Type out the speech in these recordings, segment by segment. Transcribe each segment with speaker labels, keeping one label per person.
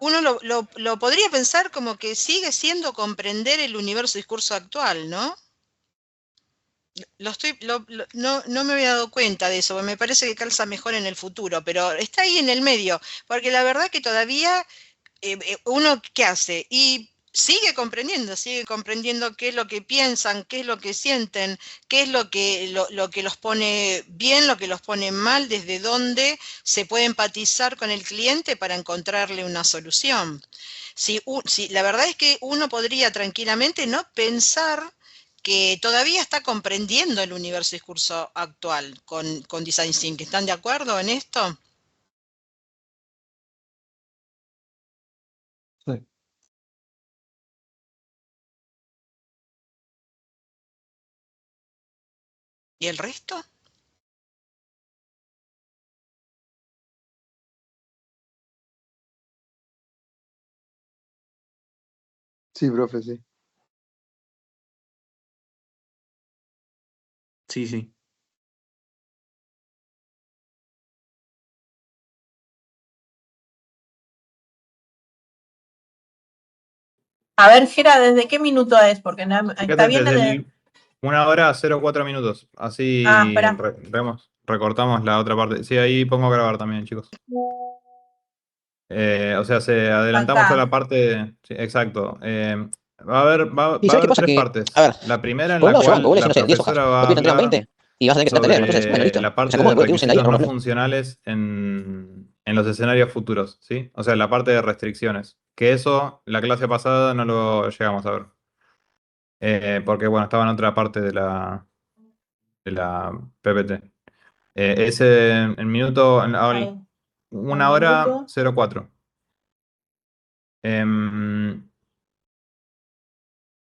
Speaker 1: uno lo podría pensar como que sigue siendo comprender el universo discurso actual, ¿no? No me había dado cuenta de eso, me parece que calza mejor en el futuro, pero está ahí en el medio, porque la verdad que todavía uno, ¿qué hace? Y sigue comprendiendo qué es lo que piensan, qué es lo que sienten, qué es lo que los pone bien, lo que los pone mal, desde dónde se puede empatizar con el cliente para encontrarle una solución. Si la verdad es que uno podría tranquilamente no pensar que todavía está comprendiendo el universo discurso actual con Design Thinking. ¿Están de acuerdo en esto?
Speaker 2: Sí.
Speaker 1: ¿Y el resto?
Speaker 2: Sí, profe, sí.
Speaker 3: Sí, sí.
Speaker 4: A ver, Gera, ¿desde qué minuto es? Porque está
Speaker 3: Fíjate,
Speaker 4: bien
Speaker 3: desde el 1 hora 04 minutos. Así
Speaker 4: espera.
Speaker 3: recortamos la otra parte. Sí, ahí pongo grabar también, chicos. O sea, adelantamos
Speaker 4: Acá.
Speaker 3: toda la parte. Sí, exacto. Va a haber, va,
Speaker 5: ¿Y
Speaker 3: va a
Speaker 5: sabes qué
Speaker 3: haber
Speaker 5: pasa?
Speaker 3: tres
Speaker 5: Que,
Speaker 3: partes.
Speaker 5: a ver,
Speaker 3: La primera en
Speaker 5: por un
Speaker 3: la
Speaker 5: lado llevando, vos
Speaker 3: cual
Speaker 5: le decís,
Speaker 3: la
Speaker 5: no sé, 10 hojas,
Speaker 3: profesora va
Speaker 5: después
Speaker 3: a
Speaker 5: te entregan
Speaker 3: hablar
Speaker 5: 20 y vas a tener que sentarte a leer. Entonces, bueno, listo.
Speaker 3: sobre la
Speaker 5: O sea,
Speaker 3: parte
Speaker 5: como
Speaker 3: de
Speaker 5: que puede un scenario,
Speaker 3: requisitos
Speaker 5: nos
Speaker 3: no
Speaker 5: vemos.
Speaker 3: funcionales en los escenarios futuros, ¿sí? O sea, la parte de restricciones. Que eso, la clase pasada no lo llegamos a ver. Porque, bueno, estaba en otra parte de la PPT. Ese en minuto,
Speaker 4: Ahí.
Speaker 3: 1 hora 04. Em,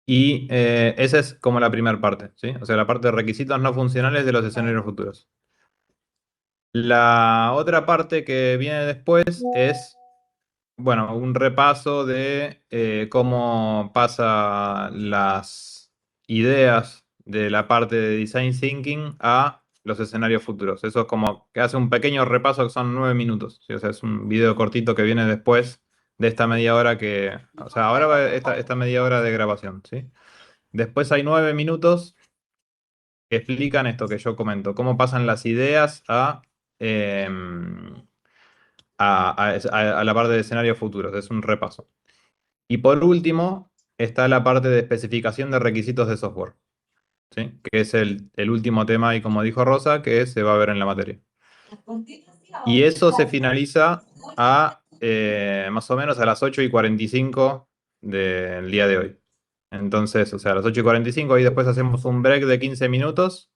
Speaker 3: y esa es como la primera parte, ¿sí? O sea, la parte de requisitos no funcionales de los escenarios futuros. La otra parte que viene después es, bueno, un repaso de cómo pasa las ideas de la parte de Design Thinking a los escenarios futuros. Eso es como que hace un pequeño repaso que son 9 minutos, ¿sí? O sea, es un video cortito que viene después de esta media hora que... O sea, ahora va esta media hora de grabación, ¿sí? Después hay 9 minutos que explican esto que yo comento, cómo pasan las ideas a la parte de escenarios futuros. Es un repaso. Y por último, está la parte de especificación de requisitos de software, ¿sí? Que es el último tema, y como dijo Rosa, que se va a ver en la materia. Y eso se finaliza más o menos a las 8:45 del día de hoy. Entonces, o sea, a las 8:45, ahí después hacemos un break de 15 minutos.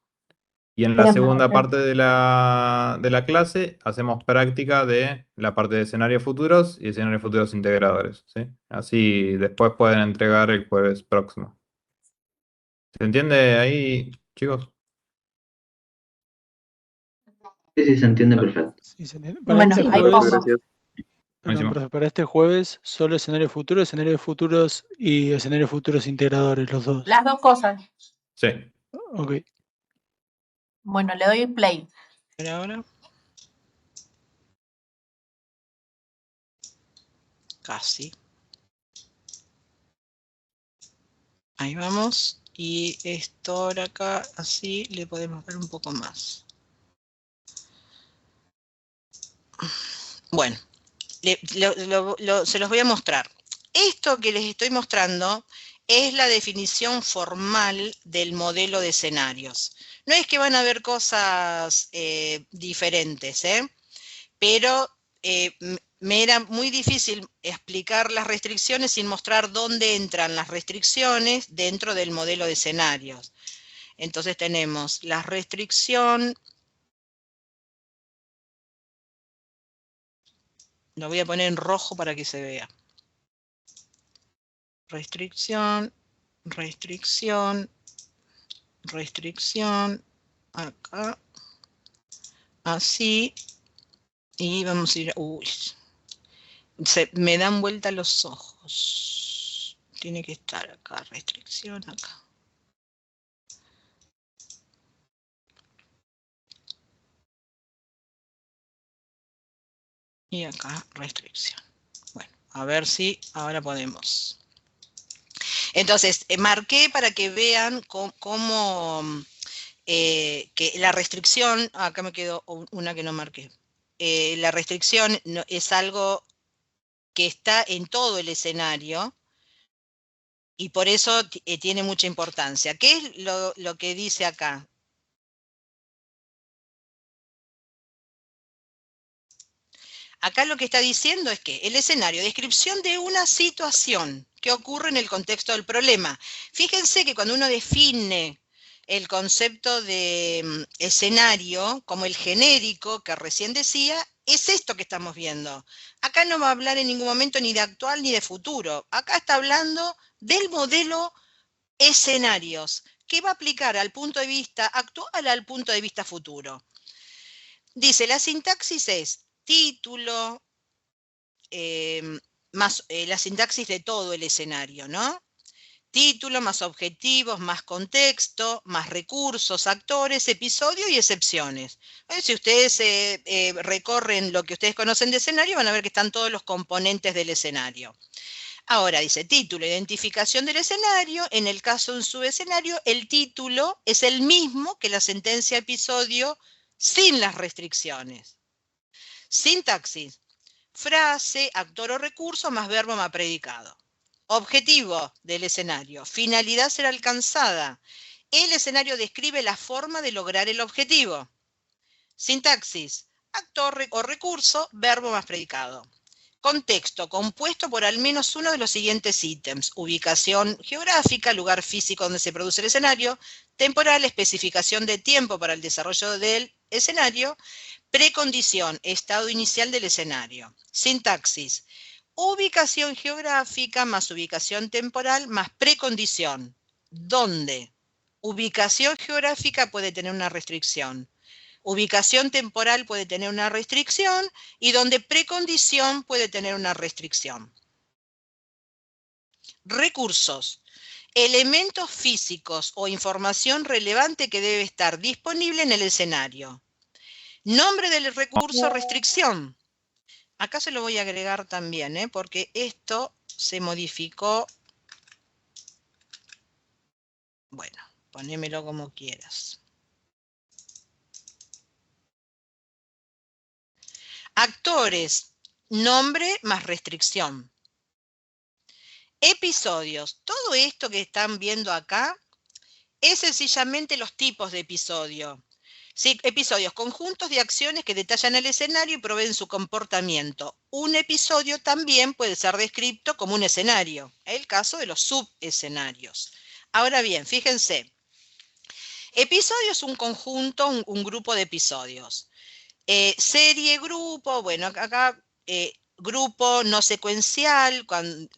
Speaker 3: Y en la segunda parte de la clase hacemos práctica de la parte de escenarios futuros y escenarios futuros integradores, ¿sí? Así después pueden entregar el jueves próximo. ¿Se entiende ahí, chicos?
Speaker 6: Sí, sí, se entiende perfecto.
Speaker 7: Sí, se entiende.
Speaker 4: Bueno,
Speaker 7: Este
Speaker 4: ahí
Speaker 7: jueves,
Speaker 4: pongo.
Speaker 2: Gracias.
Speaker 7: perdón,
Speaker 3: Buenísimo.
Speaker 7: profe, para este jueves solo escenarios futuros y escenarios futuros integradores, los dos.
Speaker 4: Las dos cosas.
Speaker 3: Sí.
Speaker 7: Ok.
Speaker 4: Bueno, le doy play.
Speaker 1: Ahora. Casi. Ahí vamos. Y esto ahora acá, así le podemos ver un poco más. Bueno, se los voy a mostrar. Esto que les estoy mostrando es la definición formal del modelo de escenarios. No es que van a haber cosas diferentes, pero me era muy difícil explicar las restricciones sin mostrar dónde entran las restricciones dentro del modelo de escenarios. Entonces tenemos la restricción, lo voy a poner en rojo para que se vea. Restricción, restricción, restricción, acá, así, y vamos a ir, uy, me dan vuelta los ojos, tiene que estar acá, restricción, acá. Y acá, restricción. Bueno, A ver si ahora podemos. Entonces, marqué para que vean cómo que la restricción, acá me quedó una que no marqué. La restricción es algo que está en todo el escenario y por eso tiene mucha importancia. ¿Qué es lo que dice acá? Acá lo que está diciendo es que el escenario, descripción de una situación que ocurre en el contexto del problema. Fíjense que cuando uno define el concepto de escenario como el genérico que recién decía, es esto que estamos viendo. Acá no va a hablar en ningún momento ni de actual ni de futuro. Acá está hablando del modelo escenarios, que va a aplicar al punto de vista actual al punto de vista futuro. Dice, la sintaxis es título, más la sintaxis de todo el escenario, ¿no? Título, más objetivos, más contexto, más recursos, actores, episodio y excepciones. Si ustedes recorren lo que ustedes conocen de escenario, van a ver que están todos los componentes del escenario. Ahora dice título, identificación del escenario. En el caso de un subescenario, el título es el mismo que la sentencia episodio sin las restricciones. Sintaxis, frase, actor o recurso, más verbo más predicado. Objetivo del escenario, finalidad ser alcanzada. El escenario describe la forma de lograr el objetivo. Sintaxis, actor o recurso, verbo más predicado. Contexto, compuesto por al menos uno de los siguientes ítems. Ubicación geográfica, lugar físico donde se produce el escenario. Temporal, especificación de tiempo para el desarrollo del escenario. Precondición, estado inicial del escenario. Sintaxis, ubicación geográfica más ubicación temporal más precondición. ¿Dónde? Ubicación geográfica puede tener una restricción. Ubicación temporal puede tener una restricción y donde precondición puede tener una restricción. Recursos. Elementos físicos o información relevante que debe estar disponible en el escenario. Nombre del recurso, restricción. Acá se lo voy a agregar también, porque esto se modificó. Bueno, ponémelo como quieras. Actores, nombre más restricción. Episodios, todo esto que están viendo acá es sencillamente los tipos de episodio. ¿Sí? Episodios, conjuntos de acciones que detallan el escenario y proveen su comportamiento. Un episodio también puede ser descrito como un escenario, el caso de los subescenarios. Ahora bien, fíjense, episodio es un conjunto, un grupo de episodios. Serie, grupo, bueno, acá grupo no secuencial,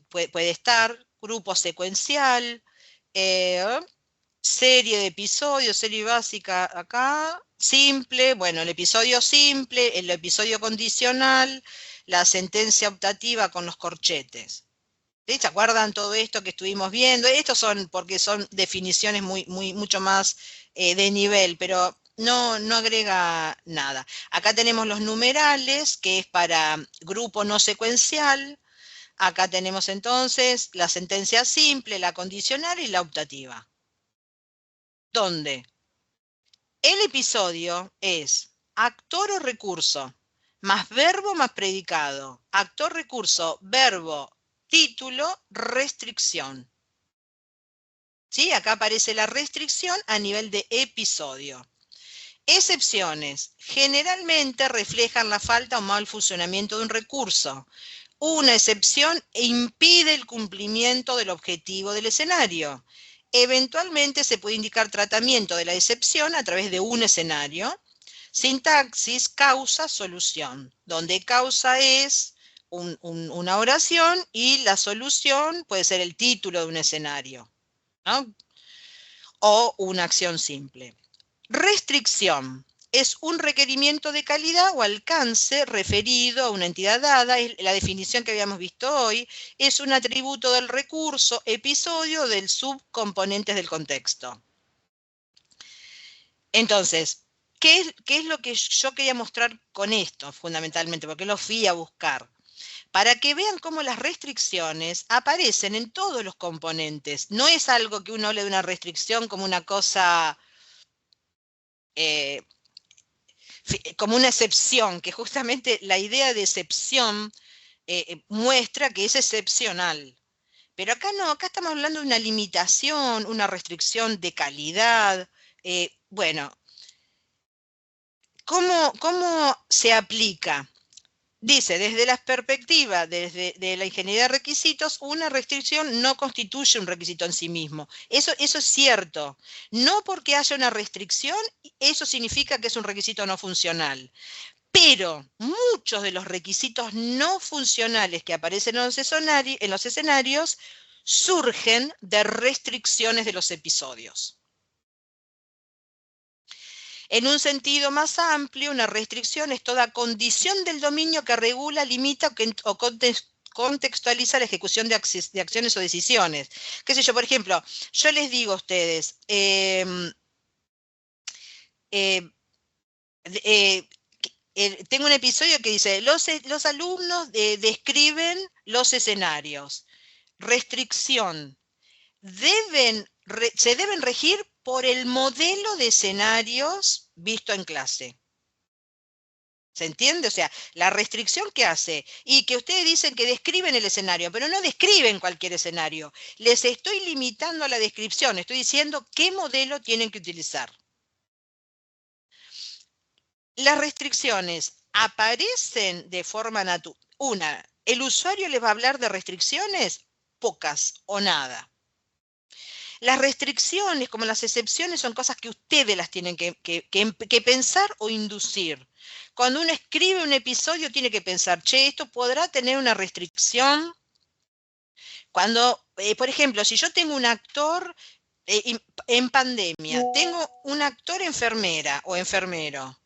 Speaker 1: puede estar, grupo secuencial, serie de episodios, serie básica acá, simple, bueno, el episodio simple, el episodio condicional, la sentencia optativa con los corchetes. ¿Sí? ¿Se acuerdan todo esto que estuvimos viendo? Estos son, porque son definiciones mucho más de nivel, pero no agrega nada. Acá tenemos los numerales, que es para grupo no secuencial. Acá tenemos entonces la sentencia simple, la condicional y la optativa. ¿Dónde? El episodio es actor o recurso, más verbo más predicado. Actor, recurso, verbo, título, restricción. ¿Sí? Acá aparece la restricción a nivel de episodio. Excepciones. Generalmente reflejan la falta o mal funcionamiento de un recurso. Una excepción impide el cumplimiento del objetivo del escenario. Eventualmente se puede indicar tratamiento de la excepción a través de un escenario. Sintaxis, causa, solución, donde causa es una oración y la solución puede ser el título de un escenario, ¿no? O una acción simple. Restricción es un requerimiento de calidad o alcance referido a una entidad dada. La definición que habíamos visto hoy es un atributo del recurso, episodio, del subcomponentes del contexto. Entonces, ¿qué es lo que yo quería mostrar con esto, fundamentalmente? Porque lo fui a buscar. para que vean cómo las restricciones aparecen en todos los componentes. No es algo que uno le dé una restricción como una cosa, como una excepción, que justamente la idea de excepción muestra que es excepcional. Pero acá no, acá estamos hablando de una limitación, una restricción de calidad. Bueno, ¿cómo se aplica? Dice, desde la perspectiva de la ingeniería de requisitos, una restricción no constituye un requisito en sí mismo. Eso es cierto. No porque haya una restricción, eso significa que es un requisito no funcional. Pero muchos de los requisitos no funcionales que aparecen en los escenarios surgen de restricciones de los episodios. En un sentido más amplio, una restricción es toda condición del dominio que regula, limita o contextualiza la ejecución de acciones o decisiones. ¿Qué sé yo? Por ejemplo, yo les digo a ustedes, tengo un episodio que dice, los alumnos describen los escenarios. Restricción. Se deben regir por el modelo de escenarios visto en clase. ¿Se entiende? O sea, la restricción que hace, y que ustedes dicen que describen el escenario, pero no describen cualquier escenario. Les estoy limitando la descripción, estoy diciendo qué modelo tienen que utilizar. Las restricciones aparecen de forma natural. ¿El usuario les va a hablar de restricciones? Pocas o nada. Las restricciones, como las excepciones, son cosas que ustedes las tienen que pensar o inducir. Cuando uno escribe un episodio, tiene que pensar, che, ¿esto podrá tener una restricción? Cuando, por ejemplo, si yo tengo un actor en pandemia, tengo un actor enfermera o enfermero.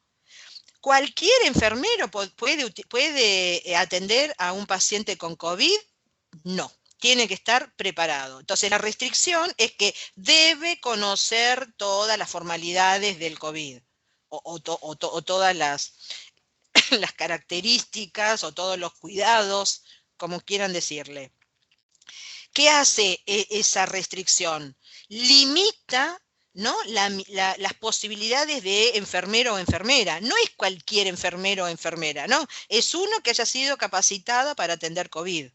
Speaker 1: ¿Cualquier enfermero puede atender a un paciente con COVID? No. Tiene que estar preparado. Entonces, la restricción es que debe conocer todas las formalidades del COVID o todas las características o todos los cuidados, como quieran decirle. ¿Qué hace esa restricción? Limita, ¿no? las posibilidades de enfermero o enfermera. No es cualquier enfermero o enfermera, ¿no? Es uno que haya sido capacitado para atender COVID.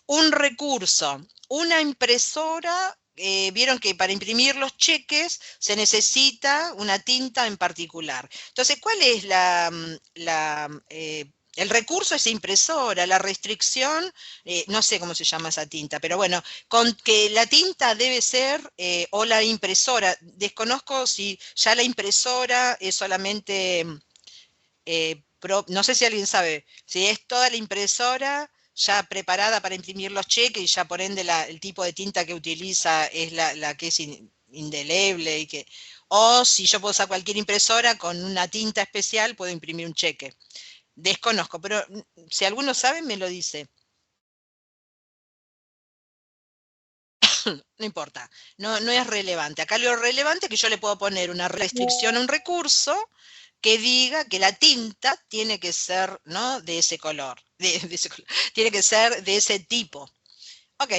Speaker 1: Un recurso, una impresora, vieron que para imprimir los cheques se necesita una tinta en particular. Entonces, ¿cuál es el recurso? Es impresora, la restricción, no sé cómo se llama esa tinta, pero bueno, con que la tinta debe ser, o la impresora, desconozco si ya la impresora es solamente, no sé si alguien sabe, si es toda la impresora ya preparada para imprimir los cheques y ya por ende el tipo de tinta que utiliza es la que es indeleble o si yo puedo usar cualquier impresora con una tinta especial puedo imprimir un cheque. Desconozco, pero si alguno sabe me lo dice. No importa, no es relevante. Acá lo relevante es que yo le puedo poner una restricción a un recurso que diga que la tinta tiene que ser, ¿no?, de ese color, tiene que ser de ese tipo. Ok,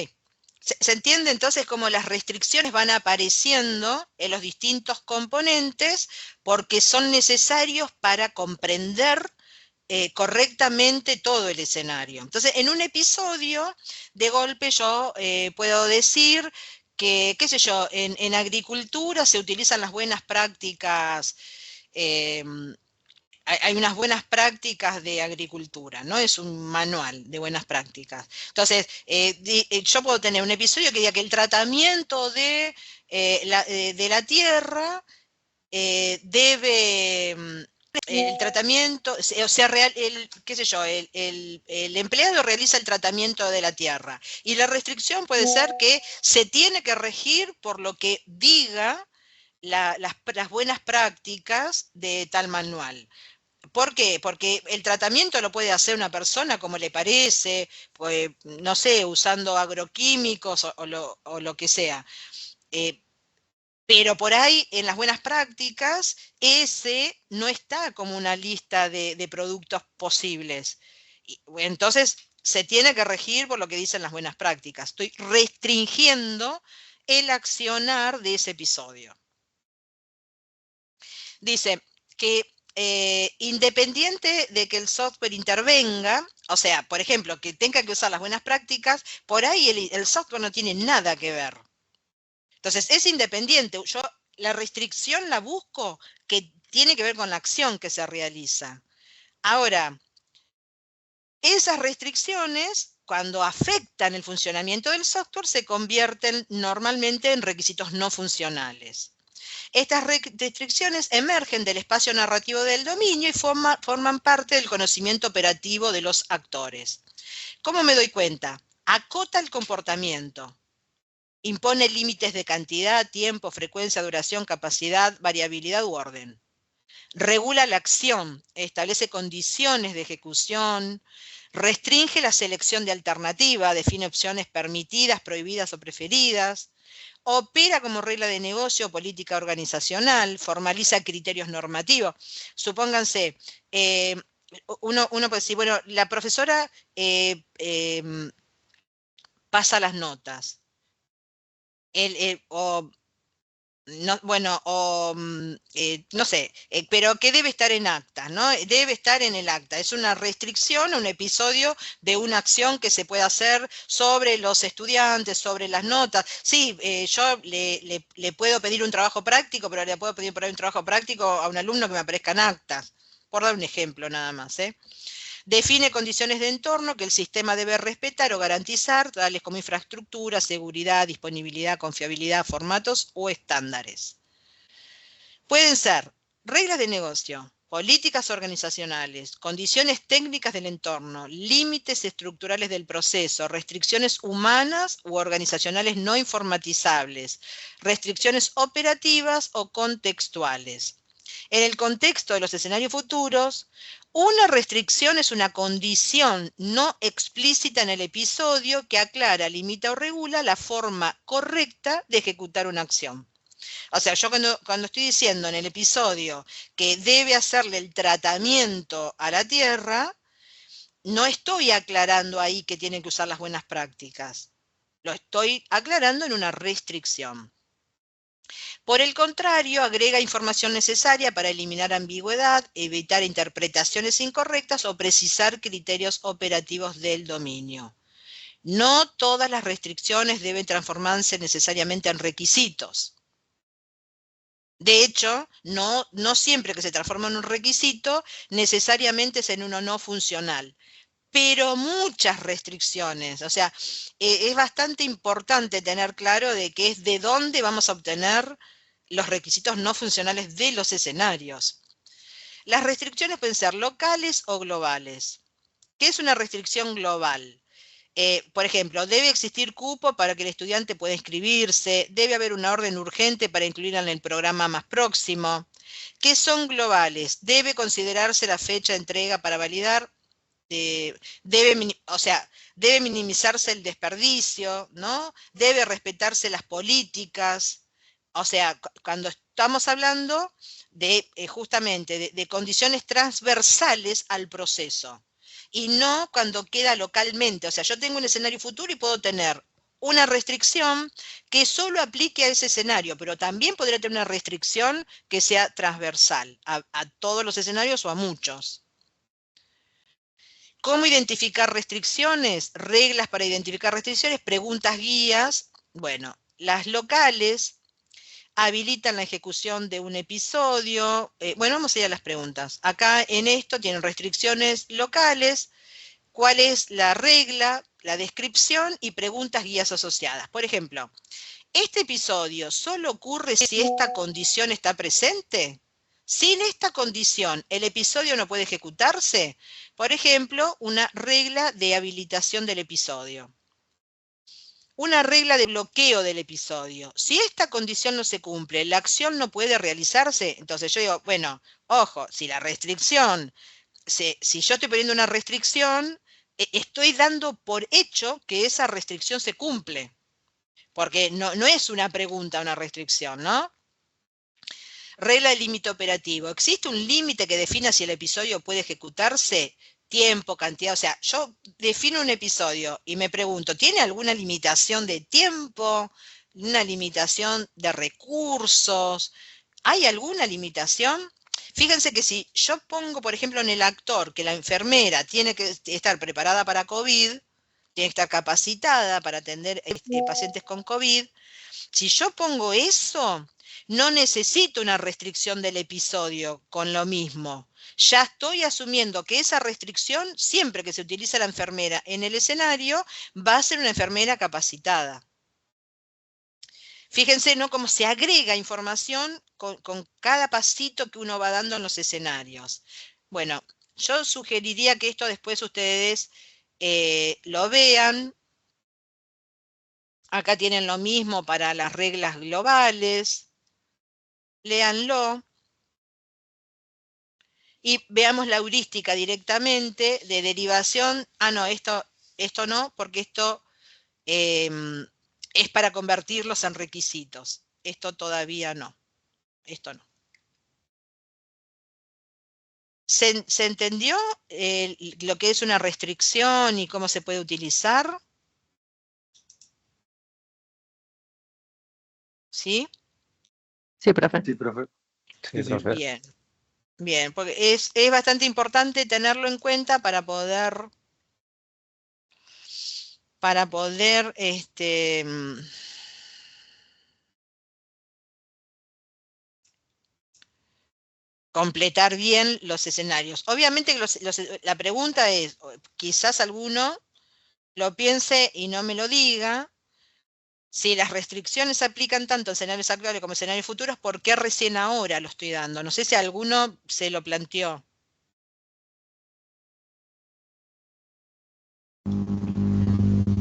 Speaker 1: ¿se entiende entonces cómo las restricciones van apareciendo en los distintos componentes porque son necesarios para comprender correctamente todo el escenario? Entonces, en un episodio, de golpe yo puedo decir que, qué sé yo, en agricultura se utilizan las buenas prácticas. Hay unas buenas prácticas de agricultura, ¿no? Es un manual de buenas prácticas. Entonces, yo puedo tener un episodio que diga que el tratamiento de la tierra el tratamiento, o sea, qué sé yo, el empleado realiza el tratamiento de la tierra. Y la restricción puede ser que se tiene que regir por lo que diga las buenas prácticas de tal manual. ¿Por qué? Porque el tratamiento lo puede hacer una persona como le parece, pues, no sé, usando agroquímicos o lo que sea. Pero por ahí, en las buenas prácticas, ese no está como una lista de productos posibles. Entonces, se tiene que regir por lo que dicen las buenas prácticas. Estoy restringiendo el accionar de ese episodio. Dice que independiente de que el software intervenga, o sea, por ejemplo, que tenga que usar las buenas prácticas, por ahí el software no tiene nada que ver. Entonces, es independiente. Yo la restricción la busco que tiene que ver con la acción que se realiza. Ahora, esas restricciones, cuando afectan el funcionamiento del software, se convierten normalmente en requisitos no funcionales. Estas restricciones emergen del espacio narrativo del dominio y forman parte del conocimiento operativo de los actores. ¿Cómo me doy cuenta? Acota el comportamiento. Impone límites de cantidad, tiempo, frecuencia, duración, capacidad, variabilidad u orden. Regula la acción, establece condiciones de ejecución, restringe la selección de alternativa, define opciones permitidas, prohibidas o preferidas, opera como regla de negocio o política organizacional, formaliza criterios normativos. Supónganse, uno puede decir, bueno, la profesora pasa las notas. No sé, pero que debe estar en acta, ¿no? Debe estar en el acta. Es una restricción, un episodio de una acción que se puede hacer sobre los estudiantes, sobre las notas. Sí, yo le puedo pedir un trabajo práctico, pero le puedo pedir por ahí un trabajo práctico a un alumno que me aparezca en actas, por dar un ejemplo nada más, ¿eh? Define condiciones de entorno que el sistema debe respetar o garantizar, tales como infraestructura, seguridad, disponibilidad, confiabilidad, formatos o estándares. Pueden ser reglas de negocio, políticas organizacionales, condiciones técnicas del entorno, límites estructurales del proceso, restricciones humanas u organizacionales no informatizables, restricciones operativas o contextuales. En el contexto de los escenarios futuros, una restricción es una condición no explícita en el episodio que aclara, limita o regula la forma correcta de ejecutar una acción. O sea, yo cuando estoy diciendo en el episodio que debe hacerle el tratamiento a la tierra, no estoy aclarando ahí que tiene que usar las buenas prácticas. Lo estoy aclarando en una restricción. Por el contrario, agrega información necesaria para eliminar ambigüedad, evitar interpretaciones incorrectas o precisar criterios operativos del dominio. No todas las restricciones deben transformarse necesariamente en requisitos. De hecho, no siempre que se transforma en un requisito, necesariamente es en uno no funcional. Pero muchas restricciones, o sea, es bastante importante tener claro de que es de dónde vamos a obtener los requisitos no funcionales de los escenarios. Las restricciones pueden ser locales o globales. ¿Qué es una restricción global? Por ejemplo, debe existir cupo para que el estudiante pueda inscribirse, debe haber una orden urgente para incluirla en el programa más próximo. ¿Qué son globales? Debe considerarse la fecha de entrega para validar. Debe minimizarse el desperdicio, ¿no? Debe respetarse las políticas. O sea, cuando estamos hablando de justamente de condiciones transversales al proceso y no cuando queda localmente. O sea, yo tengo un escenario futuro y puedo tener una restricción que solo aplique a ese escenario, pero también podría tener una restricción que sea transversal a todos los escenarios o a muchos. ¿Cómo identificar restricciones? Reglas para identificar restricciones, preguntas guías. Bueno, las locales habilitan la ejecución de un episodio. Bueno, vamos a ir a las preguntas. Acá en esto tienen restricciones locales. ¿Cuál es la regla? La descripción y preguntas guías asociadas. Por ejemplo, ¿este episodio solo ocurre si esta condición está presente? Sin esta condición, ¿el episodio no puede ejecutarse? Por ejemplo, una regla de habilitación del episodio. Una regla de bloqueo del episodio. Si esta condición no se cumple, la acción no puede realizarse. Entonces yo digo, bueno, ojo, si la restricción, si yo estoy poniendo una restricción, estoy dando por hecho que esa restricción se cumple. Porque no es una pregunta, una restricción, ¿no? Regla de límite operativo. ¿Existe un límite que defina si el episodio puede ejecutarse? tiempo, cantidad, o sea, yo defino un episodio y me pregunto, ¿tiene alguna limitación de tiempo? ¿Una limitación de recursos? ¿Hay alguna limitación? Fíjense que si yo pongo, por ejemplo, en el actor que la enfermera tiene que estar preparada para COVID, tiene que estar capacitada para atender pacientes con COVID, si yo pongo eso, no necesito una restricción del episodio con lo mismo. Ya estoy asumiendo que esa restricción, siempre que se utiliza la enfermera en el escenario, va a ser una enfermera capacitada. Fíjense, ¿no? Cómo se agrega información con cada pasito que uno va dando en los escenarios. Bueno, yo sugeriría que esto después ustedes lo vean. Acá tienen lo mismo para las reglas globales. Léanlo. Y veamos la heurística directamente de derivación. Ah, no, esto no, porque esto es para convertirlos en requisitos. Esto todavía no. Esto no. ¿Se entendió lo que es una restricción y cómo se puede utilizar? ¿Sí?
Speaker 5: Sí, profe.
Speaker 2: Sí, profe.
Speaker 3: Sí, profe.
Speaker 1: Bien. Bien, porque es bastante importante tenerlo en cuenta para poder completar bien los escenarios. Obviamente que la pregunta es, quizás alguno lo piense y no me lo diga, si las restricciones se aplican tanto en escenarios actuales como en escenarios futuros, ¿por qué recién ahora lo estoy dando? No sé si alguno se lo planteó.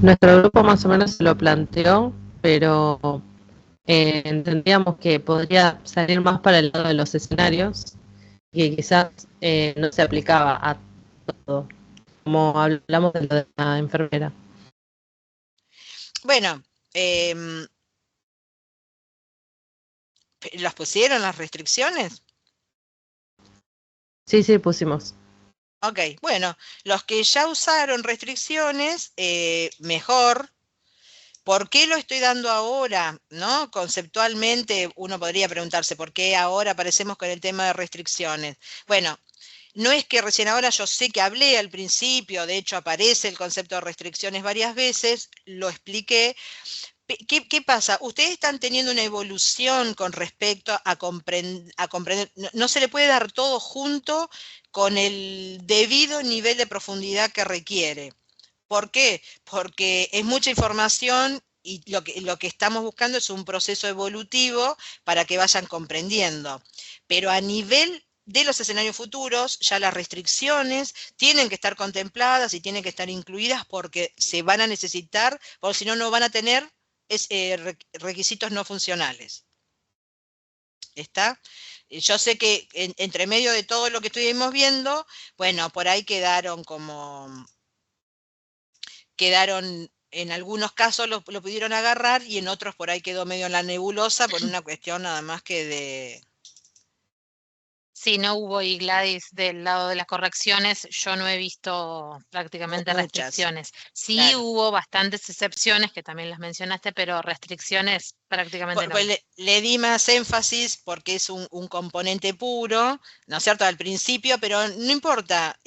Speaker 5: Nuestro grupo más o menos se lo planteó, pero entendíamos que podría salir más para el lado de los escenarios y que quizás no se aplicaba a todo, como hablamos de lo de la enfermera.
Speaker 1: Bueno, ¿las pusieron las restricciones?
Speaker 5: Sí, pusimos.
Speaker 1: Ok, bueno, los que ya usaron restricciones, mejor. ¿Por qué lo estoy dando ahora? ¿No? Conceptualmente uno podría preguntarse, ¿por qué ahora aparecemos con el tema de restricciones? Bueno, no es que recién ahora, yo sé que hablé al principio, de hecho aparece el concepto de restricciones varias veces, lo expliqué. ¿Qué pasa? Ustedes están teniendo una evolución con respecto a comprender. No se le puede dar todo junto con el debido nivel de profundidad que requiere. ¿Por qué? Porque es mucha información y lo que estamos buscando es un proceso evolutivo para que vayan comprendiendo. Pero a nivel de los escenarios futuros, ya las restricciones tienen que estar contempladas y tienen que estar incluidas porque se van a necesitar, porque si no, no van a tener requisitos no funcionales. ¿Está? Yo sé que entre medio de todo lo que estuvimos viendo, bueno, por ahí quedaron en algunos casos lo pudieron agarrar y en otros por ahí quedó medio en la nebulosa por una cuestión nada más que de...
Speaker 8: Sí, no hubo, y Gladys, del lado de las correcciones, yo no he visto prácticamente
Speaker 1: Muchas,
Speaker 8: restricciones. Sí
Speaker 1: claro.
Speaker 8: hubo bastantes excepciones, que también las mencionaste, pero restricciones prácticamente no.
Speaker 1: Pues le di más énfasis porque es un componente puro, ¿no es cierto?, al principio, pero no importa,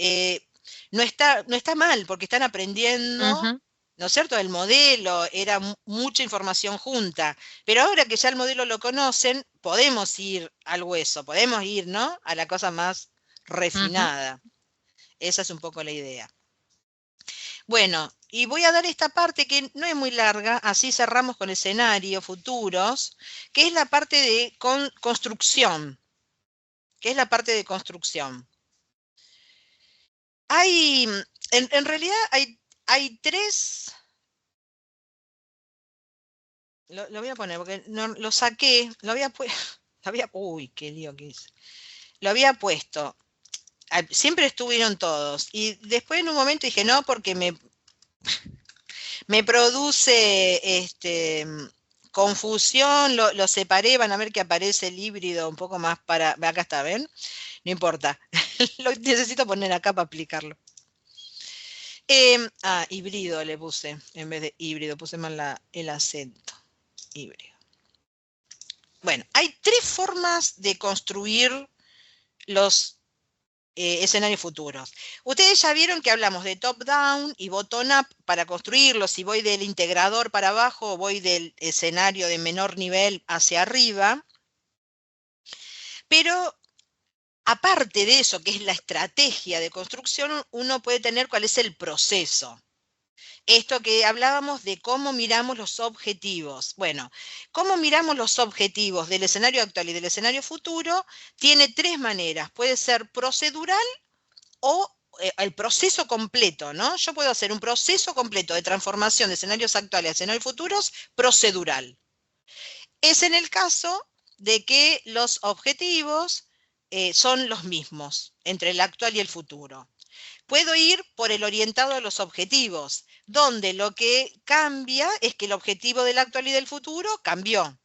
Speaker 1: no está mal porque están aprendiendo,
Speaker 8: Ujú.
Speaker 1: ¿no es cierto? El modelo era mucha información junta, pero ahora que ya el modelo lo conocen, podemos ir al hueso, podemos ir, ¿no?, a la cosa más refinada. Esa es un poco la idea. Bueno, y voy a dar esta parte que no es muy larga, así cerramos con escenarios futuros, que es la parte de construcción. Que es la parte de construcción. En realidad hay tres. Lo voy a poner porque no, lo saqué, lo había puesto. Uy, qué lío que hice. Lo había puesto. Siempre estuvieron todos. Y después en un momento dije, no, porque me produce confusión, lo separé, van a ver que aparece el híbrido un poco más para... Acá está, ¿ven? No importa, lo necesito poner acá para aplicarlo. Híbrido le puse, en vez de híbrido, puse mal el acento. Híbrido. Bueno, hay 3 formas de construir los escenarios futuros. Ustedes ya vieron que hablamos de top-down y bottom-up para construirlos. Si voy del integrador para abajo, voy del escenario de menor nivel hacia arriba. Pero aparte de eso, que es la estrategia de construcción, uno puede tener cuál es el proceso. Esto que hablábamos de cómo miramos los objetivos. Bueno, cómo miramos los objetivos del escenario actual y del escenario futuro tiene 3 maneras. Puede ser procedural o el proceso completo, ¿no? Yo puedo hacer un proceso completo de transformación de escenarios actuales a escenarios futuros procedural. Es en el caso de que los objetivos son los mismos entre el actual y el futuro. Puedo ir por el orientado a los objetivos, donde lo que cambia es que el objetivo del actual y del futuro cambió.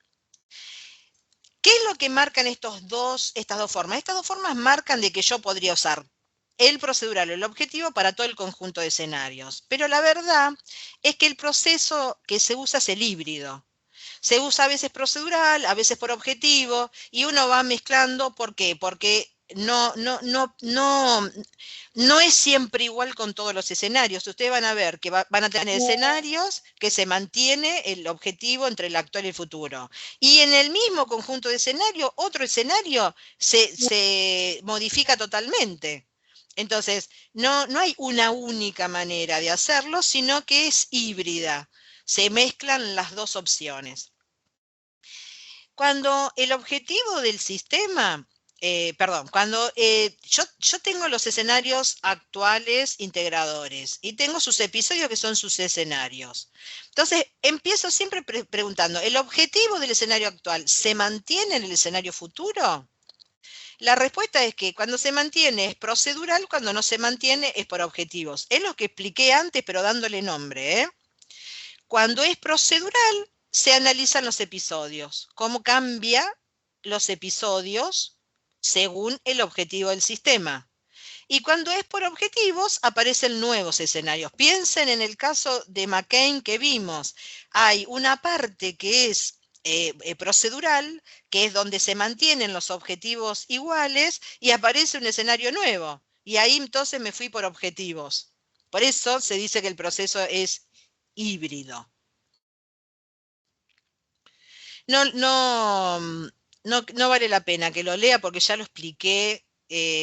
Speaker 1: ¿Qué es lo que marcan estas dos formas? Estas 2 formas marcan de que yo podría usar el procedural o el objetivo para todo el conjunto de escenarios. Pero la verdad es que el proceso que se usa es el híbrido. Se usa a veces procedural, a veces por objetivo, y uno va mezclando. ¿Por qué? Porque no es siempre igual con todos los escenarios. Ustedes van a ver que van a tener escenarios que se mantiene el objetivo entre el actual y el futuro. Y en el mismo conjunto de escenarios, otro escenario se modifica totalmente. Entonces, no hay una única manera de hacerlo, sino que es híbrida. Se mezclan las 2 opciones. Cuando el objetivo del sistema, cuando yo tengo los escenarios actuales integradores y tengo sus episodios que son sus escenarios. Entonces, empiezo siempre preguntando, ¿el objetivo del escenario actual se mantiene en el escenario futuro? La respuesta es que cuando se mantiene es procedural, cuando no se mantiene es por objetivos. Es lo que expliqué antes, pero dándole nombre, ¿eh? Cuando es procedural, se analizan los episodios, cómo cambia los episodios según el objetivo del sistema. Y cuando es por objetivos, aparecen nuevos escenarios. Piensen en el caso de McCain que vimos. Hay una parte que es procedural, que es donde se mantienen los objetivos iguales, y aparece un escenario nuevo. Y ahí entonces me fui por objetivos. Por eso se dice que el proceso es híbrido. No vale la pena que lo lea porque ya lo expliqué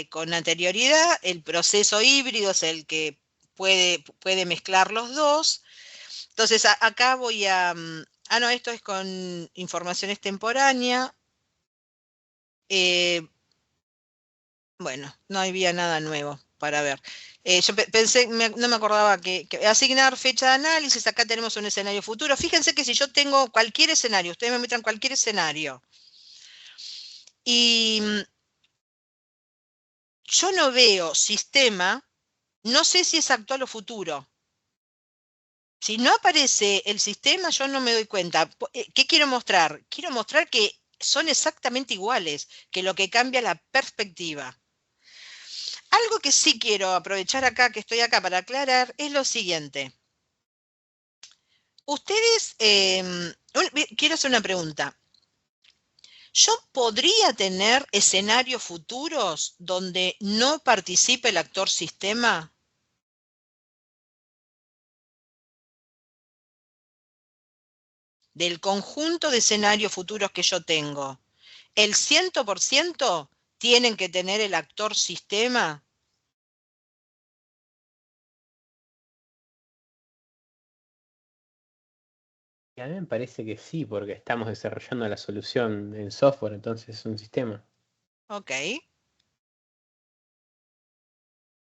Speaker 1: con anterioridad. El proceso híbrido es el que puede mezclar los 2. Entonces acá voy a... no, esto es con información extemporánea. Bueno, no había nada nuevo para ver. Yo pensé, no me acordaba que asignar fecha de análisis, acá tenemos un escenario futuro. Fíjense que si yo tengo cualquier escenario, ustedes me muestran cualquier escenario, y yo no veo sistema, no sé si es actual o futuro. Si no aparece el sistema, yo no me doy cuenta. ¿Qué quiero mostrar? Quiero mostrar que son exactamente iguales, que lo que cambia es la perspectiva. Algo que sí quiero aprovechar acá, que estoy acá para aclarar, es lo siguiente. Ustedes, quiero hacer una pregunta. ¿Yo podría tener escenarios futuros donde no participe el actor sistema? Del conjunto de escenarios futuros que yo tengo, ¿el 100% tienen que tener el actor sistema?
Speaker 9: Y a mí me parece que sí, porque estamos desarrollando la solución en software, entonces es un sistema.
Speaker 1: Ok.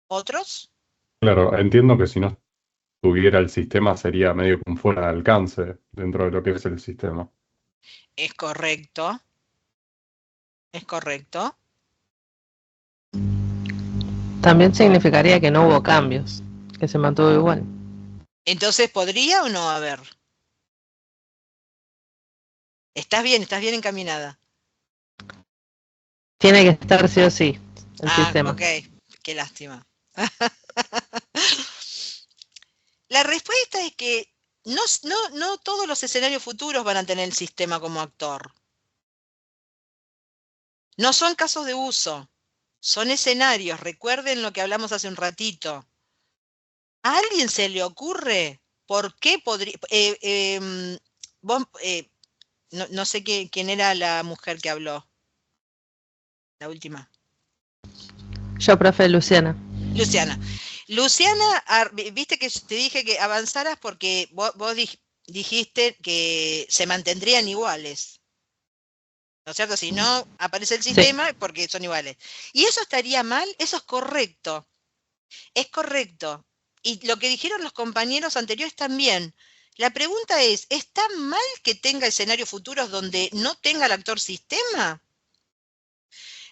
Speaker 1: ¿Otros?
Speaker 10: Claro, entiendo que si no tuviera el sistema sería medio como fuera de alcance dentro de lo que es el sistema.
Speaker 1: Es correcto. Es correcto.
Speaker 5: También significaría que no hubo cambios, que se mantuvo igual.
Speaker 1: Entonces, ¿podría o no haber? Estás bien encaminada.
Speaker 5: Tiene que estar sí o sí el sistema.
Speaker 1: Ok, qué lástima. La respuesta es que no todos los escenarios futuros van a tener el sistema como actor. No son casos de uso, son escenarios. Recuerden lo que hablamos hace un ratito. ¿A alguien se le ocurre por qué podría... no sé quién era la mujer que habló, la última.
Speaker 5: Yo, profe, Luciana.
Speaker 1: Luciana. Luciana, viste que te dije que avanzaras porque vos dijiste que se mantendrían iguales. ¿No es cierto? Si no aparece el sistema, porque son iguales. ¿Y eso estaría mal? Eso es correcto. Es correcto. Y lo que dijeron los compañeros anteriores también. La pregunta es, ¿está mal que tenga escenarios futuros donde no tenga el actor sistema?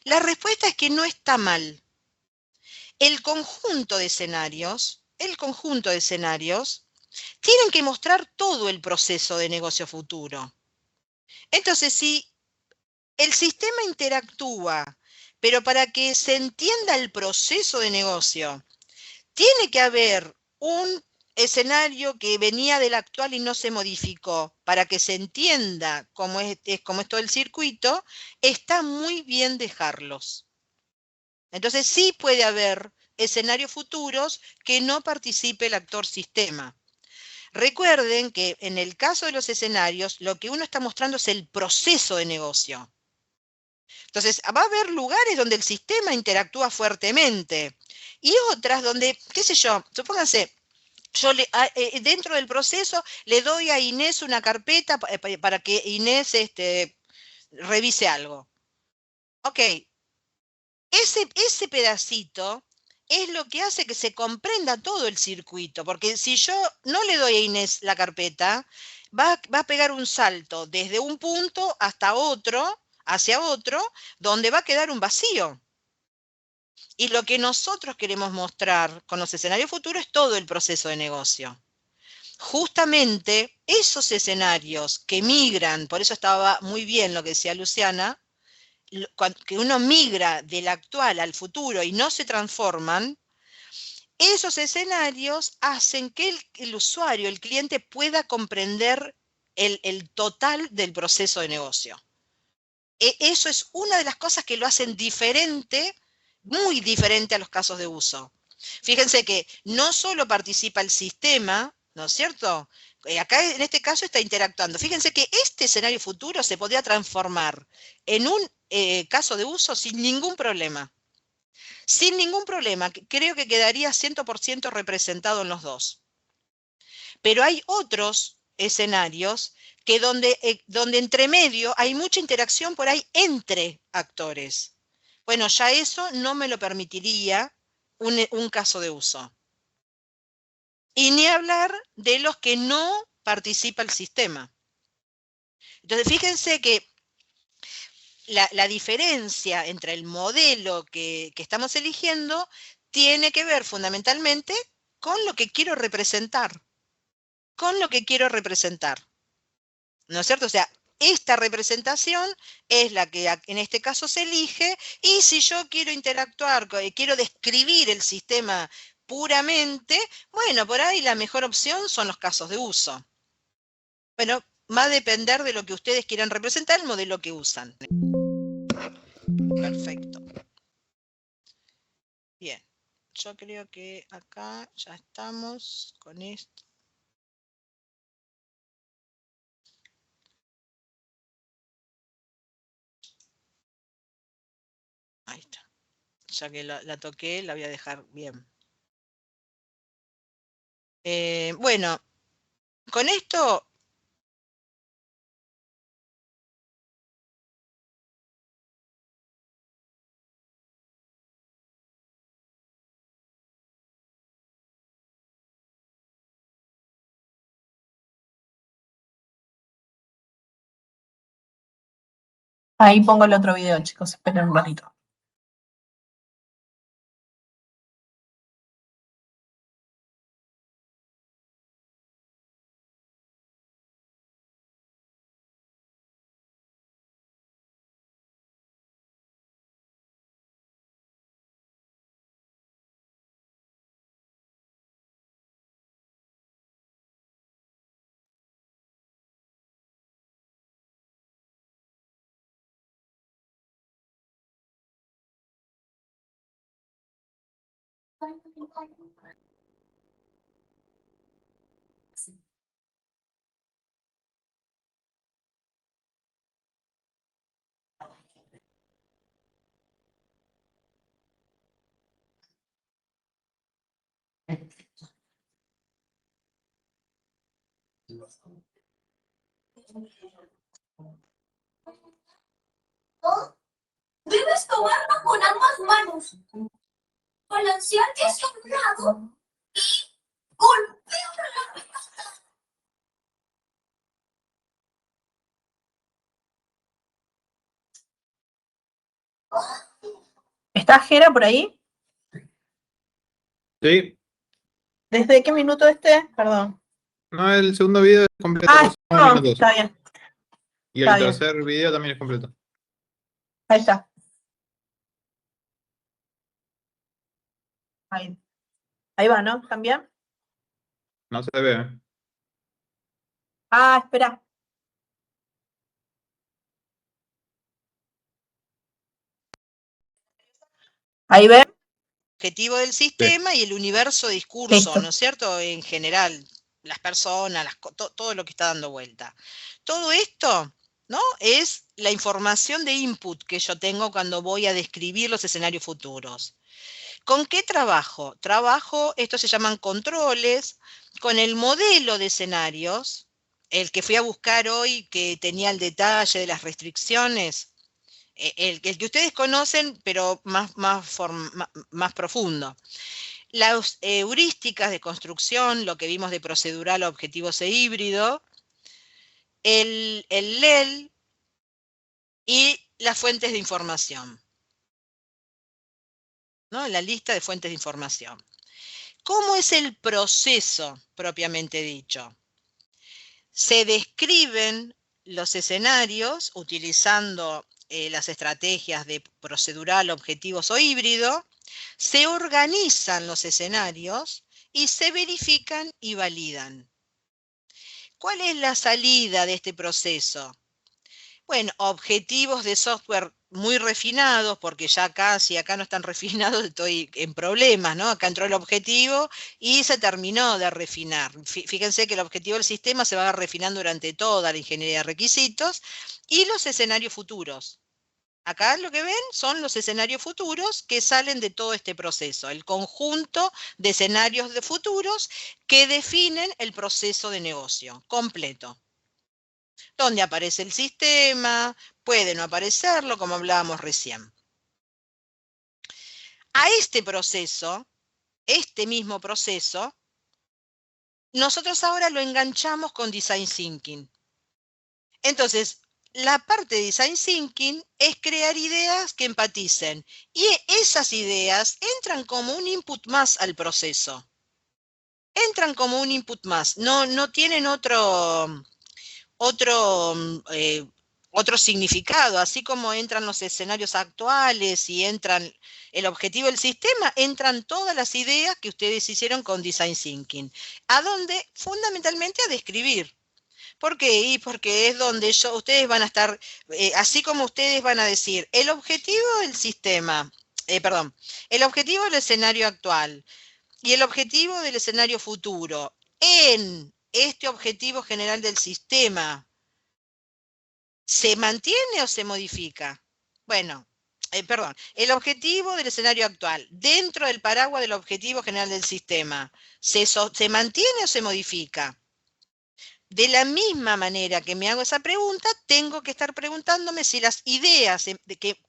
Speaker 1: La respuesta es que no está mal. El conjunto de escenarios, tienen que mostrar todo el proceso de negocio futuro. Entonces, si el sistema interactúa, pero para que se entienda el proceso de negocio, tiene que haber un escenario que venía del actual y no se modificó para que se entienda cómo es todo el circuito, está muy bien dejarlos. Entonces sí puede haber escenarios futuros que no participe el actor sistema. Recuerden que en el caso de los escenarios, lo que uno está mostrando es el proceso de negocio. Entonces, va a haber lugares donde el sistema interactúa fuertemente y otras donde, qué sé yo, supónganse, yo dentro del proceso le doy a Inés una carpeta para que Inés revise algo. Ok, ese pedacito es lo que hace que se comprenda todo el circuito, porque si yo no le doy a Inés la carpeta, va a pegar un salto desde un punto hasta otro, hacia otro, donde va a quedar un vacío. Y lo que nosotros queremos mostrar con los escenarios futuros es todo el proceso de negocio. Justamente esos escenarios que migran, por eso estaba muy bien lo que decía Luciana, que uno migra del actual al futuro y no se transforman, esos escenarios hacen que el usuario, el cliente, pueda comprender el total del proceso de negocio. Eso es una de las cosas que lo hacen diferente, muy diferente a los casos de uso. Fíjense que no solo participa el sistema, ¿no es cierto? Acá en este caso está interactuando. Fíjense que este escenario futuro se podría transformar en un caso de uso sin ningún problema. Sin ningún problema. Creo que quedaría 100% representado en los dos. Pero hay otros escenarios que donde entre medio hay mucha interacción por ahí entre actores. Bueno, ya eso no me lo permitiría un caso de uso. Y ni hablar de los que no participa el sistema. Entonces, fíjense que la diferencia entre el modelo que estamos eligiendo tiene que ver fundamentalmente con lo que quiero representar. Con lo que quiero representar. ¿No es cierto? O sea, esta representación es la que en este caso se elige, y si yo quiero interactuar, quiero describir el sistema puramente, bueno, por ahí la mejor opción son los casos de uso. Bueno, va a depender de lo que ustedes quieran representar, el modelo que usan. Perfecto. Bien, yo creo que acá ya estamos con esto. Ahí está. Ya que la toqué, la voy a dejar bien. Bueno, con esto
Speaker 4: Ahí pongo el otro video, chicos, esperen un ratito.
Speaker 11: Debes tomarlo con ambas manos. Balancearte hacia un lado y golpea la pelota.
Speaker 4: ¿Está Jera por ahí?
Speaker 3: Sí,
Speaker 4: ¿Desde qué minuto este? Perdón.
Speaker 3: no, el segundo video es completo,
Speaker 4: Ah,
Speaker 3: los 9
Speaker 4: no,
Speaker 3: minutos.
Speaker 4: está bien.
Speaker 3: Y el
Speaker 4: está bien.
Speaker 3: tercer video también es completo.
Speaker 4: Ahí está. Ahí va, ¿no? ¿También?
Speaker 3: No se ve.
Speaker 4: Ah, espera. Ahí ve.
Speaker 1: Objetivo del sistema y el universo discurso,
Speaker 4: Listo.
Speaker 1: ¿no es cierto? En general, las personas, todo lo que está dando vuelta. Todo esto, ¿no? Es la información de input que yo tengo cuando voy a describir los escenarios futuros. ¿Con qué trabajo? Trabajo, estos se llaman controles, con el modelo de escenarios, el que fui a buscar hoy, que tenía el detalle de las restricciones, el que ustedes conocen, pero más profundo. Las heurísticas de construcción, lo que vimos de procedural, objetivos e híbrido, el LEL y las fuentes de información, ¿no? La lista de fuentes de información. ¿Cómo es el proceso propiamente dicho? Se describen los escenarios utilizando las estrategias de procedural, objetivos o híbrido, se organizan los escenarios y se verifican y validan. ¿Cuál es la salida de este proceso? Bueno, objetivos de software muy refinados, porque ya si acá no están refinados, estoy en problemas, ¿no? Acá entró el objetivo y se terminó de refinar. Fíjense que el objetivo del sistema se va refinando durante toda la ingeniería de requisitos y los escenarios futuros. Acá lo que ven son los escenarios futuros que salen de todo este proceso, el conjunto de escenarios de futuros que definen el proceso de negocio completo. Donde aparece el sistema, puede no aparecerlo, como hablábamos recién. A este proceso, este mismo proceso, nosotros ahora lo enganchamos con Design Thinking. Entonces, la parte de Design Thinking es crear ideas que empaticen. Y esas ideas entran como un input más al proceso. Entran como un input más. No tienen otro significado, así como entran los escenarios actuales y entran el objetivo del sistema, entran todas las ideas que ustedes hicieron con Design Thinking. ¿A dónde? Fundamentalmente a describir. ¿Por qué? Y porque es donde ustedes van a estar, así como ustedes van a decir, el objetivo del sistema, el objetivo del escenario actual y el objetivo del escenario futuro en este objetivo general del sistema, ¿se mantiene o se modifica? Bueno, el objetivo del escenario actual, dentro del paraguas del objetivo general del sistema, ¿se mantiene o se modifica? De la misma manera que me hago esa pregunta, tengo que estar preguntándome si las ideas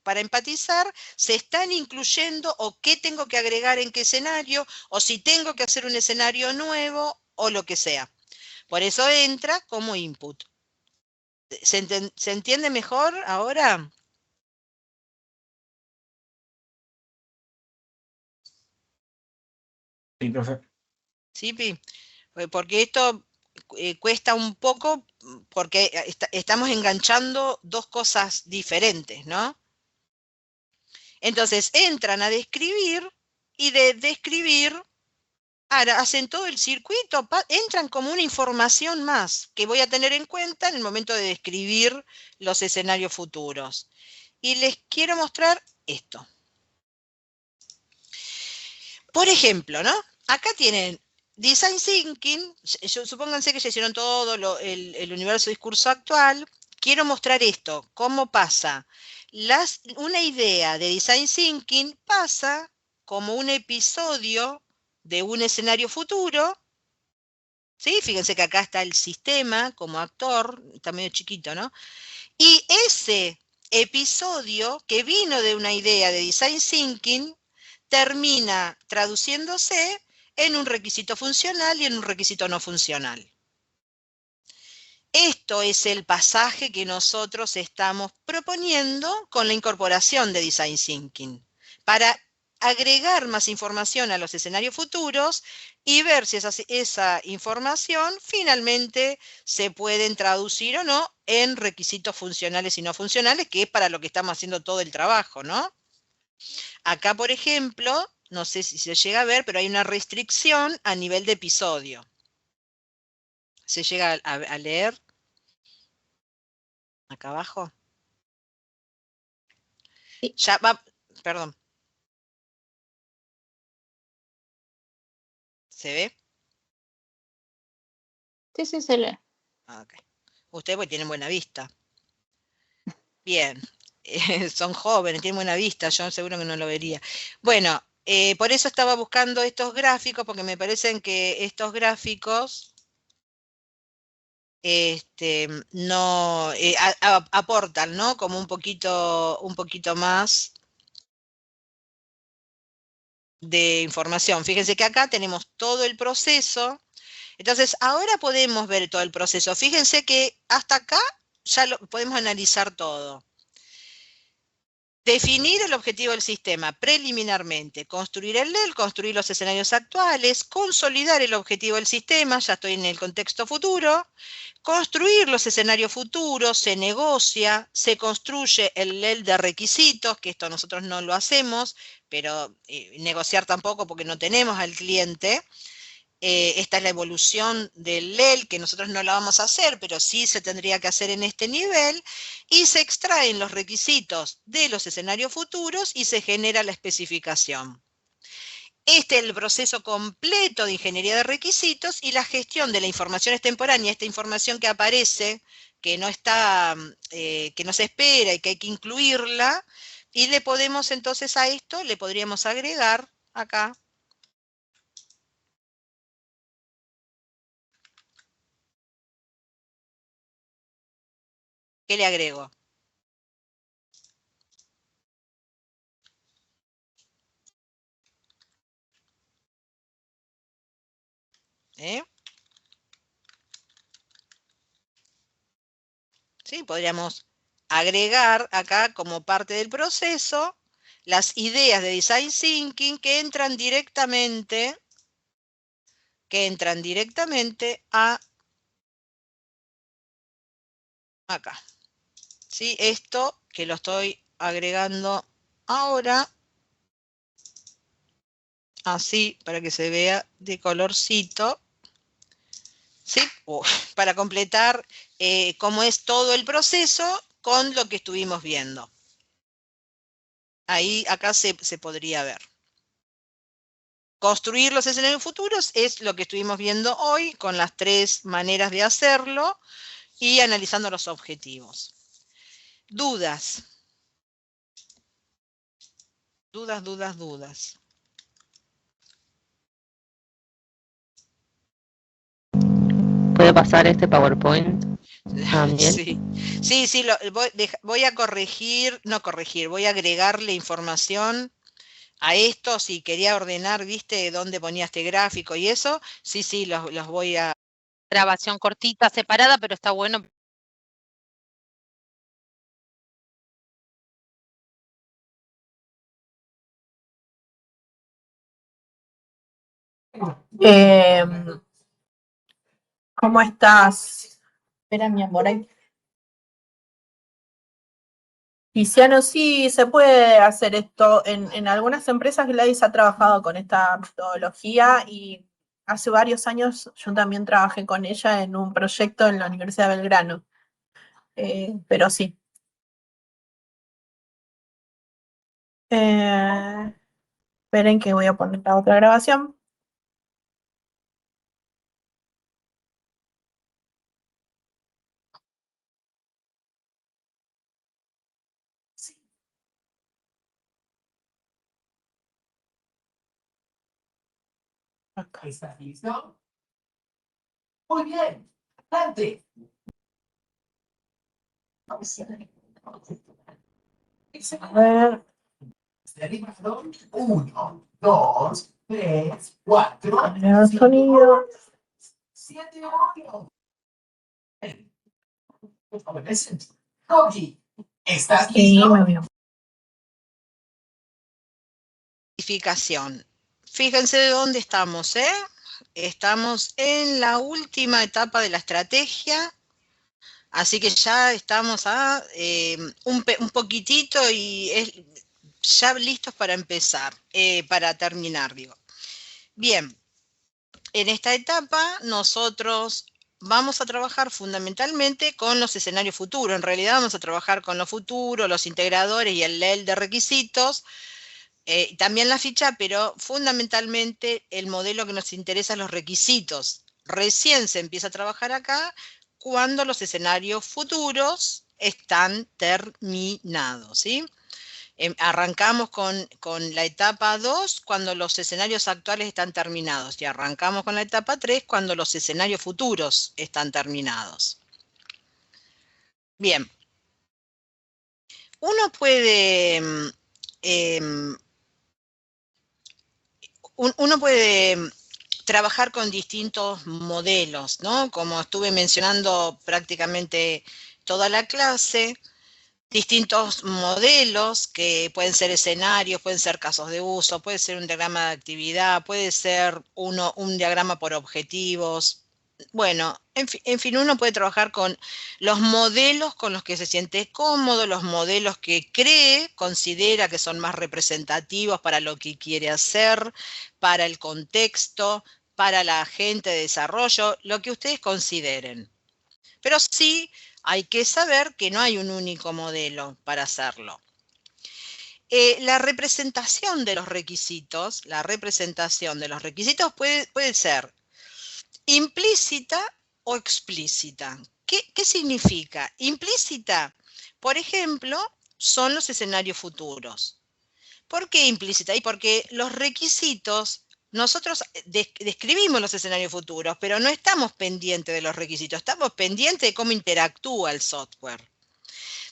Speaker 1: para empatizar se están incluyendo o qué tengo que agregar en qué escenario, o si tengo que hacer un escenario nuevo o lo que sea. Por eso entra como input. ¿Se entiende mejor ahora?
Speaker 7: Sí, profe.
Speaker 1: Sí, Pi. Porque esto cuesta un poco, porque estamos enganchando dos cosas diferentes, ¿no? Entonces entran a describir y de describir, ahora hacen todo el circuito, entran como una información más que voy a tener en cuenta en el momento de describir los escenarios futuros. Y les quiero mostrar esto. Por ejemplo, ¿no? Acá tienen Design Thinking, supónganse que ya hicieron todo el universo discurso actual. Quiero mostrar esto, cómo pasa. Una idea de Design Thinking pasa como un episodio de un escenario futuro. ¿Sí? Fíjense que acá está el sistema como actor, está medio chiquito, ¿no? Y ese episodio que vino de una idea de Design Thinking termina traduciéndose en un requisito funcional y en un requisito no funcional. Esto es el pasaje que nosotros estamos proponiendo con la incorporación de Design Thinking, para agregar más información a los escenarios futuros y ver si esa información finalmente se pueden traducir o no en requisitos funcionales y no funcionales, que es para lo que estamos haciendo todo el trabajo, ¿no? Acá, por ejemplo, no sé si se llega a ver, pero hay una restricción a nivel de episodio. ¿Se llega a leer? Acá abajo.
Speaker 4: Sí.
Speaker 1: Ya va, perdón. ¿Se ve?
Speaker 4: Sí, sí, se lee.
Speaker 1: Okay. Ustedes pues tienen buena vista. Bien. Son jóvenes, tienen buena vista, yo seguro que no lo vería. Bueno, por eso estaba buscando estos gráficos, porque me parecen que estos gráficos no aportan, ¿no? Como un poquito más de información. Fíjense que acá tenemos todo el proceso. Entonces, ahora podemos ver todo el proceso. Fíjense que hasta acá ya lo podemos analizar todo. Definir el objetivo del sistema preliminarmente, construir el LEL, construir los escenarios actuales, consolidar el objetivo del sistema, ya estoy en el contexto futuro, construir los escenarios futuros, se negocia, se construye el LEL de requisitos, que esto nosotros no lo hacemos, pero negociar tampoco porque no tenemos al cliente. Esta es la evolución del LEL, que nosotros no la vamos a hacer, pero sí se tendría que hacer en este nivel, y se extraen los requisitos de los escenarios futuros y se genera la especificación. Este es el proceso completo de ingeniería de requisitos y la gestión de la información extemporánea, esta información que aparece, que no está, que no se espera y que hay que incluirla, y le podemos entonces a esto, le podríamos agregar acá. ¿Qué le agrego? ¿Sí? Podríamos agregar acá como parte del proceso las ideas de Design Thinking que entran directamente a acá. ¿Sí? Esto que lo estoy agregando ahora, así para que se vea de colorcito. ¿Sí? Para completar cómo es todo el proceso con lo que estuvimos viendo. Ahí, acá se podría ver. Construir los escenarios futuros es lo que estuvimos viendo hoy con las 3 maneras de hacerlo y analizando los objetivos. Dudas. Dudas.
Speaker 5: ¿Puede pasar este PowerPoint?
Speaker 1: Sí, voy a voy a agregarle información a esto. Si quería ordenar, ¿viste? Dónde ponía este gráfico y eso. Sí, los voy a...
Speaker 8: Grabación cortita, separada, pero está bueno.
Speaker 4: ¿Cómo estás? Espera, mi amor. Tiziano, sí, se puede hacer esto. En algunas empresas Gladys ha trabajado con esta metodología y hace varios años yo también trabajé con ella en un proyecto en la Universidad de Belgrano. Pero sí. Esperen que voy a poner la otra grabación. Acá.
Speaker 12: ¿Estás listo? Muy bien. Adelante.
Speaker 4: A ver.
Speaker 12: Uno, dos, tres, cuatro.
Speaker 4: Agregar sonido.
Speaker 12: 7, 8. Coqui, ¿estás
Speaker 4: Sí,
Speaker 12: listo?
Speaker 4: me veo.
Speaker 1: Identificación. Fíjense de dónde estamos, ¿eh? Estamos en la última etapa de la estrategia, así que ya estamos a un poquitito y ya listos para empezar, para terminar, digo. Bien, en esta etapa nosotros vamos a trabajar fundamentalmente con los escenarios futuros. En realidad vamos a trabajar con los futuros, los integradores y el LEL de requisitos. También la ficha, pero fundamentalmente el modelo que nos interesa es los requisitos. Recién se empieza a trabajar acá cuando los escenarios futuros están terminados, ¿sí? Arrancamos con la etapa 2 cuando los escenarios actuales están terminados y arrancamos con la etapa 3 cuando los escenarios futuros están terminados. Bien. Uno puede trabajar con distintos modelos, ¿no? Como estuve mencionando prácticamente toda la clase, distintos modelos que pueden ser escenarios, pueden ser casos de uso, puede ser un diagrama de actividad, puede ser un diagrama por objetivos. Bueno, en fin, uno puede trabajar con los modelos con los que se siente cómodo, los modelos que considera que son más representativos para lo que quiere hacer, para el contexto, para la agente de desarrollo, lo que ustedes consideren. Pero sí hay que saber que no hay un único modelo para hacerlo. La representación de los requisitos, puede ser implícita o explícita. ¿Qué significa? Implícita, por ejemplo, son los escenarios futuros. ¿Por qué implícita? Y porque los requisitos, nosotros describimos los escenarios futuros, pero no estamos pendientes de los requisitos, estamos pendientes de cómo interactúa el software.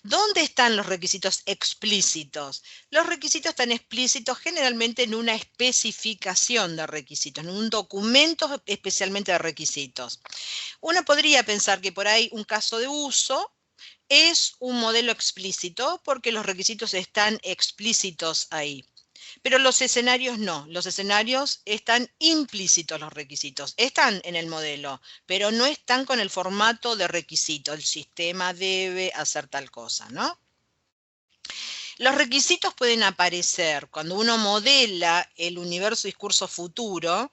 Speaker 1: ¿Dónde están los requisitos explícitos? Los requisitos están explícitos generalmente en una especificación de requisitos, en un documento especialmente de requisitos. Uno podría pensar que por ahí un caso de uso es un modelo explícito porque los requisitos están explícitos ahí. Pero los escenarios no, los escenarios están implícitos los requisitos, están en el modelo, pero no están con el formato de requisito, el sistema debe hacer tal cosa, ¿no? Los requisitos pueden aparecer cuando uno modela el universo discurso futuro.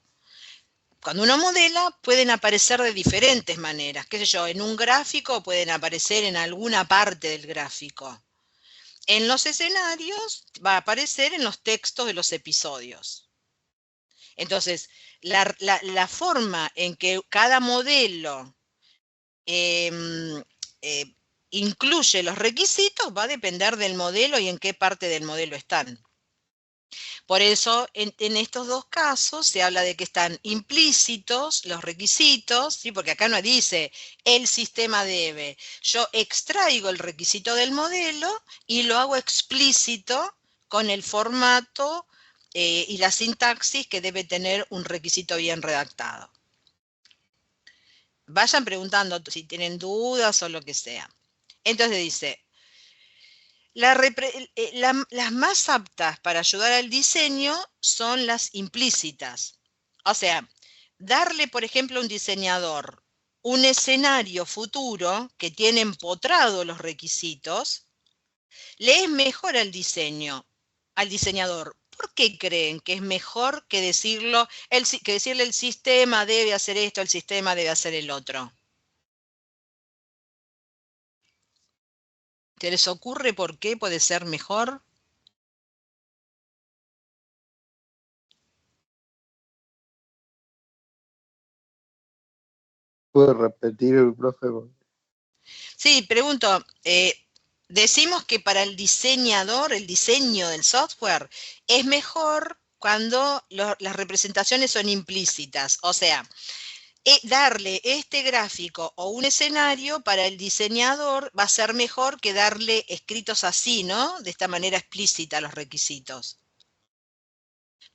Speaker 1: Cuando uno modela, pueden aparecer de diferentes maneras, qué sé yo, en un gráfico pueden aparecer en alguna parte del gráfico. En los escenarios va a aparecer en los textos de los episodios. Entonces, la forma en que cada modelo incluye los requisitos va a depender del modelo y en qué parte del modelo están. Por eso, en estos dos casos se habla de que están implícitos los requisitos, ¿sí? Porque acá no dice el sistema debe. Yo extraigo el requisito del modelo y lo hago explícito con el formato y la sintaxis que debe tener un requisito bien redactado. Vayan preguntando si tienen dudas o lo que sea. Entonces dice, las más aptas para ayudar al diseño son las implícitas. O sea, darle, por ejemplo, a un diseñador un escenario futuro que tiene empotrado los requisitos, le es mejor al diseñador. ¿Por qué creen que es mejor que decirle el sistema debe hacer esto, el sistema debe hacer el otro? ¿Se les ocurre por qué puede ser mejor?
Speaker 2: ¿Puedo repetir, profe?
Speaker 1: Sí, pregunto, decimos que para el diseñador, el diseño del software, es mejor cuando las representaciones son implícitas, o sea, darle este gráfico o un escenario para el diseñador va a ser mejor que darle escritos así, ¿no? De esta manera explícita los requisitos.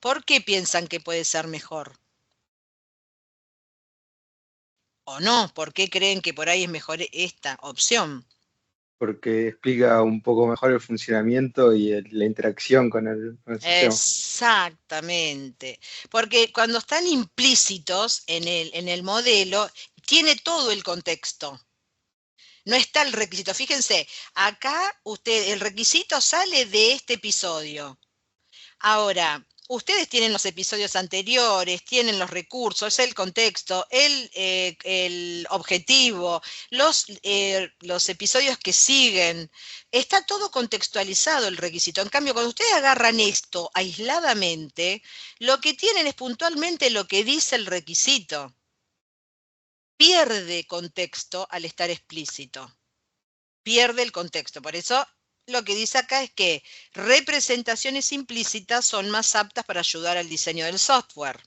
Speaker 1: ¿Por qué piensan que puede ser mejor? ¿O no? ¿Por qué creen que por ahí es mejor esta opción?
Speaker 2: Porque explica un poco mejor el funcionamiento y la interacción con el sistema.
Speaker 1: Exactamente, porque cuando están implícitos en el modelo, tiene todo el contexto. No está el requisito. Fíjense, acá el requisito sale de este episodio. Ahora, ustedes tienen los episodios anteriores, tienen los recursos, el contexto, el objetivo, los episodios que siguen. Está todo contextualizado el requisito. En cambio, cuando ustedes agarran esto aisladamente, lo que tienen es puntualmente lo que dice el requisito. Pierde contexto al estar explícito. Pierde el contexto. Por eso lo que dice acá es que representaciones implícitas son más aptas para ayudar al diseño del software.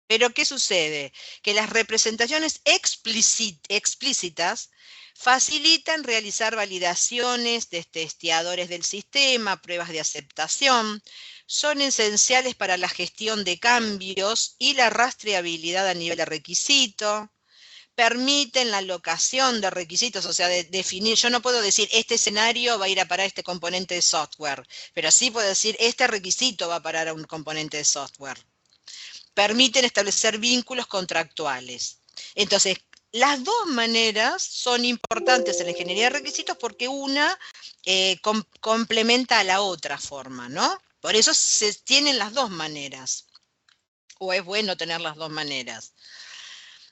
Speaker 1: Pero ¿qué sucede? Que las representaciones explícitas facilitan realizar validaciones de testeadores del sistema, pruebas de aceptación, son esenciales para la gestión de cambios y la rastreabilidad a nivel de requisito, permiten la alocación de requisitos, o sea, de definir, yo no puedo decir este escenario va a ir a parar este componente de software, pero sí puedo decir este requisito va a parar a un componente de software. Permiten establecer vínculos contractuales. Entonces, las dos maneras son importantes en la ingeniería de requisitos porque una complementa a la otra forma, ¿no? Por eso se tienen las dos maneras, o es bueno tener las dos maneras.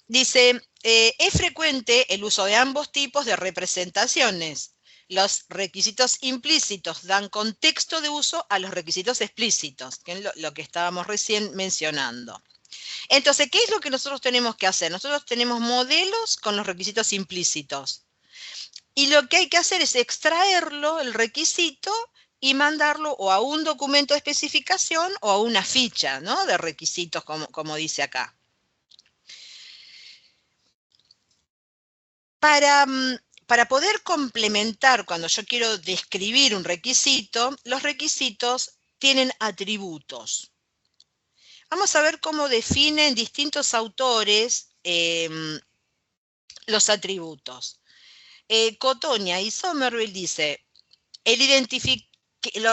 Speaker 1: Dice, es frecuente el uso de ambos tipos de representaciones. Los requisitos implícitos dan contexto de uso a los requisitos explícitos, que es lo que estábamos recién mencionando. Entonces, ¿qué es lo que nosotros tenemos que hacer? Nosotros tenemos modelos con los requisitos implícitos. Y lo que hay que hacer es extraerlo, el requisito, y mandarlo o a un documento de especificación o a una ficha, ¿no? De requisitos, como dice acá. Para poder complementar, cuando yo quiero describir un requisito, los requisitos tienen atributos. Vamos a ver cómo definen distintos autores los atributos. Cotonia y Somerville dice, que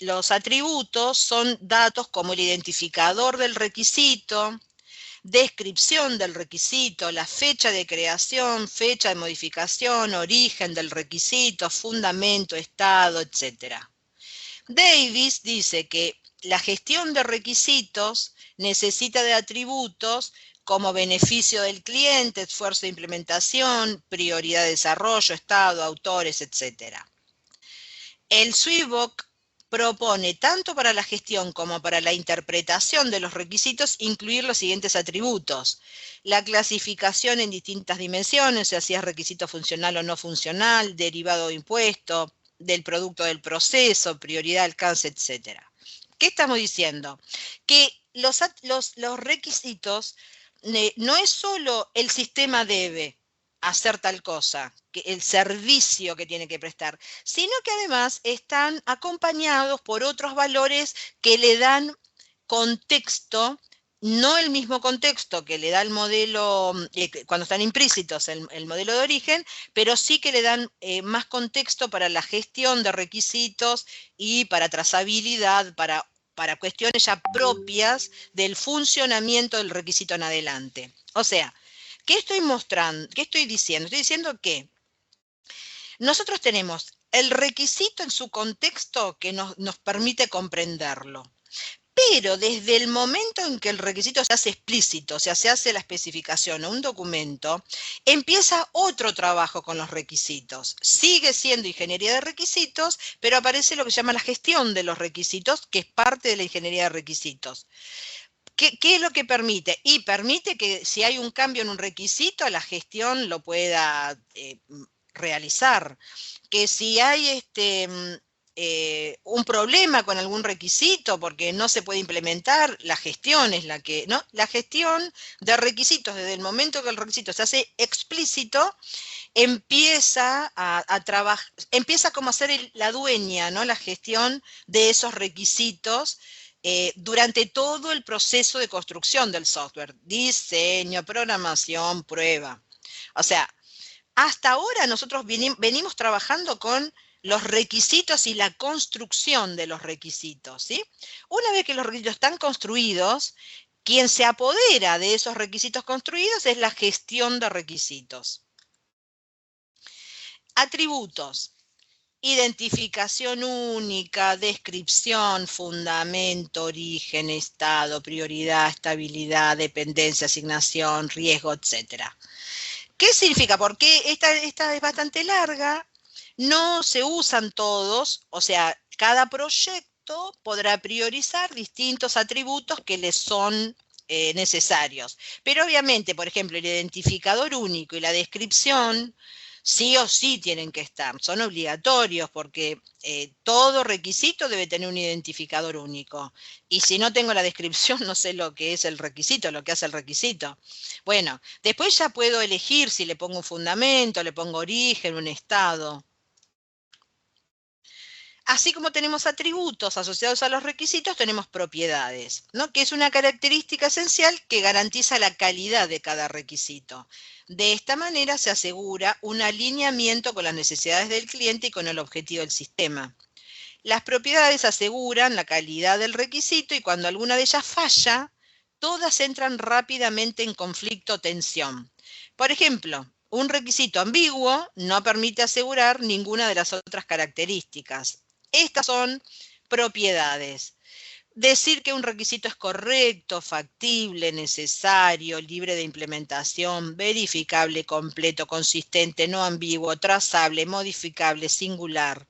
Speaker 1: los atributos son datos como el identificador del requisito, descripción del requisito, la fecha de creación, fecha de modificación, origen del requisito, fundamento, estado, etc. Davis dice que la gestión de requisitos necesita de atributos como beneficio del cliente, esfuerzo de implementación, prioridad de desarrollo, estado, autores, etc. El Zweibock propone tanto para la gestión como para la interpretación de los requisitos incluir los siguientes atributos. La clasificación en distintas dimensiones, o sea, si es requisito funcional o no funcional, derivado de impuesto, del producto del proceso, prioridad, alcance, etc. ¿Qué estamos diciendo? Que los requisitos no es solo el sistema debe hacer tal cosa, el servicio que tiene que prestar, sino que además están acompañados por otros valores que le dan contexto, no el mismo contexto que le da el modelo, cuando están implícitos el modelo de origen, pero sí que le dan más contexto para la gestión de requisitos y para trazabilidad, para cuestiones ya propias del funcionamiento del requisito en adelante. O sea, ¿qué estoy mostrando? ¿Qué estoy diciendo? Estoy diciendo que nosotros tenemos el requisito en su contexto que nos permite comprenderlo. Pero desde el momento en que el requisito se hace explícito, o sea, se hace la especificación o un documento, empieza otro trabajo con los requisitos. Sigue siendo ingeniería de requisitos, pero aparece lo que se llama la gestión de los requisitos, que es parte de la ingeniería de requisitos. ¿Qué es lo que permite? Y permite que si hay un cambio en un requisito, la gestión lo pueda realizar. Que si hay un problema con algún requisito porque no se puede implementar, la gestión es la que, ¿no? La gestión de requisitos, desde el momento que el requisito se hace explícito, empieza a trabajar, empieza como a ser la dueña, ¿no? La gestión de esos requisitos durante todo el proceso de construcción del software, diseño, programación, prueba. O sea, hasta ahora nosotros venimos trabajando con los requisitos y la construcción de los requisitos, ¿sí? Una vez que los requisitos están construidos, quien se apodera de esos requisitos construidos es la gestión de requisitos. Atributos. Identificación única, descripción, fundamento, origen, estado, prioridad, estabilidad, dependencia, asignación, riesgo, etc. ¿Qué significa? Porque esta es bastante larga, no se usan todos, o sea, cada proyecto podrá priorizar distintos atributos que les son necesarios. Pero obviamente, por ejemplo, el identificador único y la descripción sí o sí tienen que estar, son obligatorios porque todo requisito debe tener un identificador único. Y si no tengo la descripción, no sé lo que es el requisito, lo que hace el requisito. Bueno, después ya puedo elegir si le pongo un fundamento, le pongo origen, un estado. Así como tenemos atributos asociados a los requisitos, tenemos propiedades, ¿no? Que es una característica esencial que garantiza la calidad de cada requisito. De esta manera se asegura un alineamiento con las necesidades del cliente y con el objetivo del sistema. Las propiedades aseguran la calidad del requisito y cuando alguna de ellas falla, todas entran rápidamente en conflicto o tensión. Por ejemplo, un requisito ambiguo no permite asegurar ninguna de las otras características. Estas son propiedades. Decir que un requisito es correcto, factible, necesario, libre de implementación, verificable, completo, consistente, no ambiguo, trazable, modificable, singular.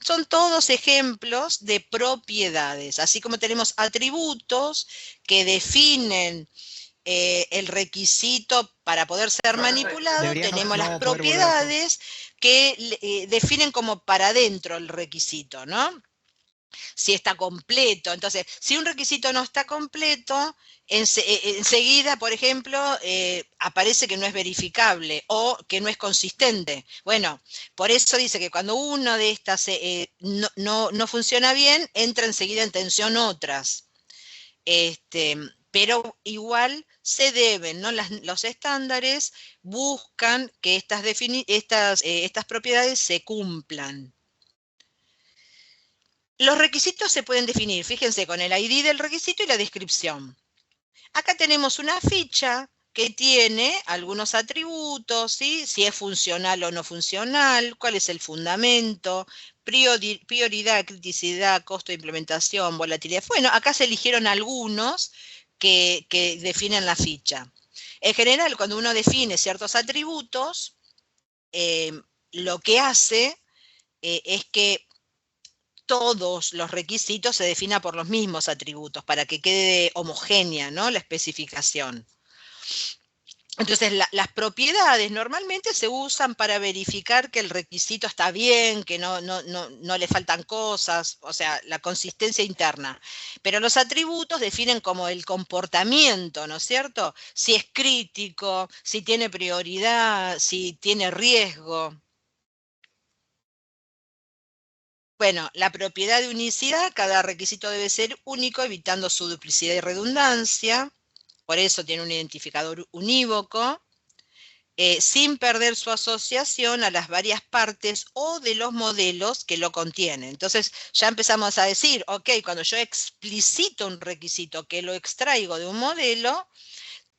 Speaker 1: Son todos ejemplos de propiedades, así como tenemos atributos que definen el requisito para poder ser manipulado, tenemos las propiedades que definen como para adentro el requisito, ¿no? Si está completo. Entonces, si un requisito no está completo, enseguida, por ejemplo, aparece que no es verificable o que no es consistente. Bueno, por eso dice que cuando una de estas no funciona bien, entra enseguida en tensión otras. Pero igual se deben, ¿no? Los estándares buscan que estas propiedades se cumplan. Los requisitos se pueden definir, fíjense, con el ID del requisito y la descripción. Acá tenemos una ficha que tiene algunos atributos, ¿sí? Si es funcional o no funcional, cuál es el fundamento, prioridad, criticidad, costo de implementación, volatilidad. Bueno, acá se eligieron algunos que definen la ficha. En general, cuando uno define ciertos atributos, lo que hace es que todos los requisitos se definan por los mismos atributos para que quede homogénea, ¿no? La especificación. Entonces, las propiedades normalmente se usan para verificar que el requisito está bien, que no le faltan cosas, o sea, la consistencia interna. Pero los atributos definen como el comportamiento, ¿no es cierto? Si es crítico, si tiene prioridad, si tiene riesgo. Bueno, la propiedad de unicidad, cada requisito debe ser único, evitando su duplicidad y redundancia. Por eso tiene un identificador unívoco, sin perder su asociación a las varias partes o de los modelos que lo contienen. Entonces ya empezamos a decir, ok, cuando yo explicito un requisito que lo extraigo de un modelo,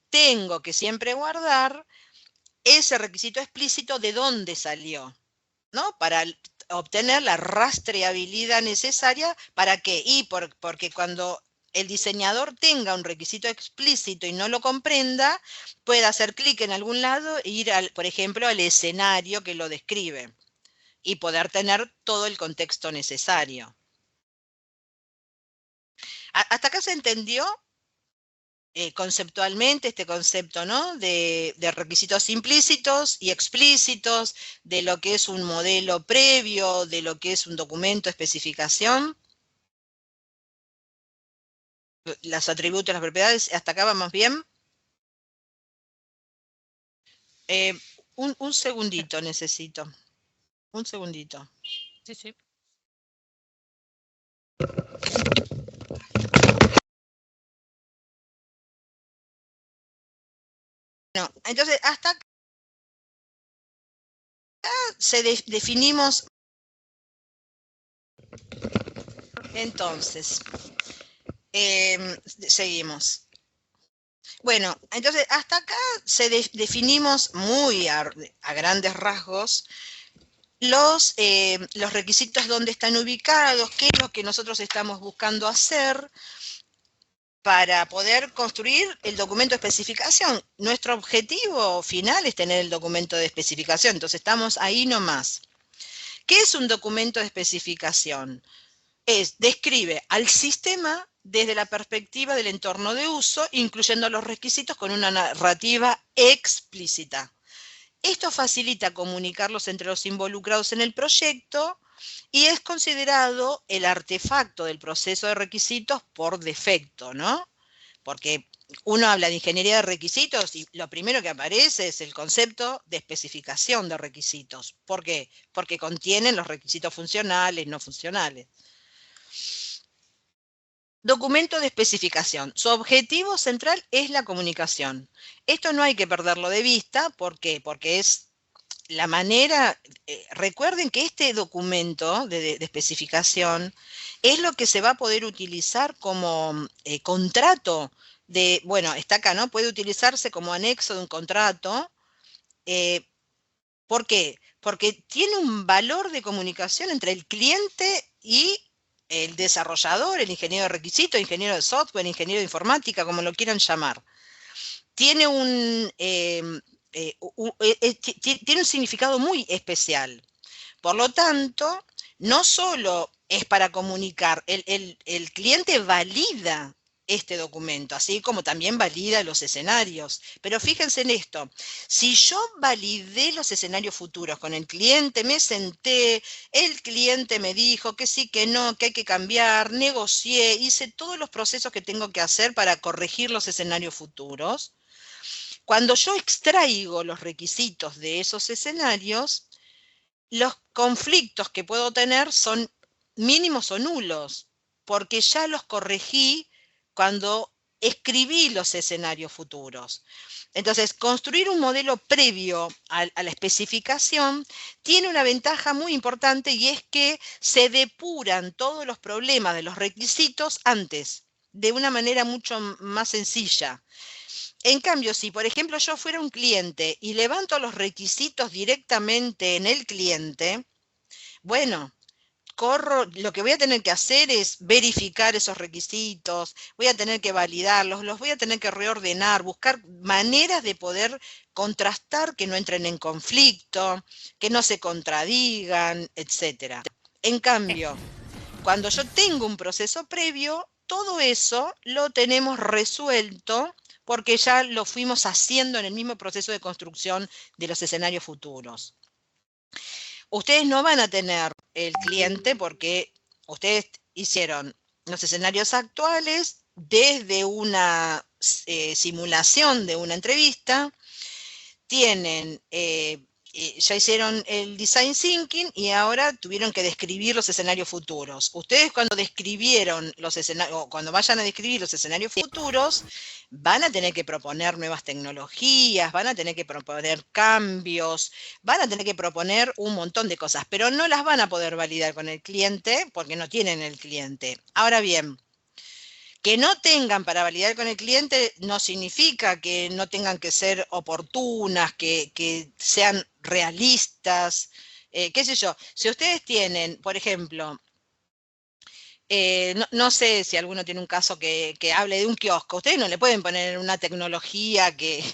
Speaker 1: tengo que siempre guardar ese requisito explícito de dónde salió, ¿no? Para obtener la rastreabilidad necesaria, ¿para qué? Porque cuando el diseñador tenga un requisito explícito y no lo comprenda, puede hacer clic en algún lado e ir, por ejemplo, al escenario que lo describe y poder tener todo el contexto necesario. ¿Hasta acá se entendió? conceptualmente este concepto, ¿no? de requisitos implícitos y explícitos, de lo que es un modelo previo, de lo que es un documento de especificación. Los atributos, las propiedades, ¿hasta acá vamos bien? Un segundito necesito. Un segundito.
Speaker 8: Sí, sí.
Speaker 1: Bueno, entonces hasta acá definimos. Entonces, seguimos. Bueno, entonces hasta acá definimos muy a grandes rasgos los requisitos, dónde están ubicados, qué es lo que nosotros estamos buscando hacer para poder construir el documento de especificación. Nuestro objetivo final es tener el documento de especificación, entonces estamos ahí nomás. ¿Qué es un documento de especificación? Describe al sistema desde la perspectiva del entorno de uso, incluyendo los requisitos con una narrativa explícita. Esto facilita comunicarlos entre los involucrados en el proyecto y es considerado el artefacto del proceso de requisitos por defecto, ¿no? Porque uno habla de ingeniería de requisitos y lo primero que aparece es el concepto de especificación de requisitos. ¿Por qué? Porque contienen los requisitos funcionales, no funcionales. Documento de especificación. Su objetivo central es la comunicación. Esto no hay que perderlo de vista. ¿Por qué? Porque es la manera, recuerden que este documento de especificación es lo que se va a poder utilizar como contrato de, bueno, está acá, ¿no? Puede utilizarse como anexo de un contrato. ¿Por qué? Porque tiene un valor de comunicación entre el cliente y el desarrollador, el ingeniero de requisitos, ingeniero de software, ingeniero de informática, como lo quieran llamar. Tiene tiene un significado muy especial. Por lo tanto, no solo es para comunicar, el cliente valida este documento, así como también valida los escenarios. Pero fíjense en esto, si yo validé los escenarios futuros con el cliente, me senté, el cliente me dijo que sí, que no, que hay que cambiar, negocié, hice todos los procesos que tengo que hacer para corregir los escenarios futuros. Cuando yo extraigo los requisitos de esos escenarios, los conflictos que puedo tener son mínimos o nulos, porque ya los corregí cuando escribí los escenarios futuros. Entonces, construir un modelo previo a la especificación tiene una ventaja muy importante y es que se depuran todos los problemas de los requisitos antes, de una manera mucho más sencilla. En cambio, si por ejemplo yo fuera un cliente y levanto los requisitos directamente en el cliente, bueno, lo que voy a tener que hacer es verificar esos requisitos, voy a tener que validarlos, los voy a tener que reordenar, buscar maneras de poder contrastar que no entren en conflicto, que no se contradigan, etc. En cambio, cuando yo tengo un proceso previo, todo eso lo tenemos resuelto porque ya lo fuimos haciendo en el mismo proceso de construcción de los escenarios futuros. Ustedes no van a tener el cliente porque ustedes hicieron los escenarios actuales desde una simulación de una entrevista, tienen, ya hicieron el design thinking y ahora tuvieron que describir los escenarios futuros. Ustedes cuando describieron los escenarios, o cuando vayan a describir los escenarios futuros, van a tener que proponer nuevas tecnologías, van a tener que proponer cambios, van a tener que proponer un montón de cosas, pero no las van a poder validar con el cliente porque no tienen el cliente. Ahora bien, que no tengan para validar con el cliente no significa que no tengan que ser oportunas, que sean realistas, qué sé yo. Si ustedes tienen, por ejemplo, no sé si alguno tiene un caso que hable de un kiosco, ustedes no le pueden poner una tecnología que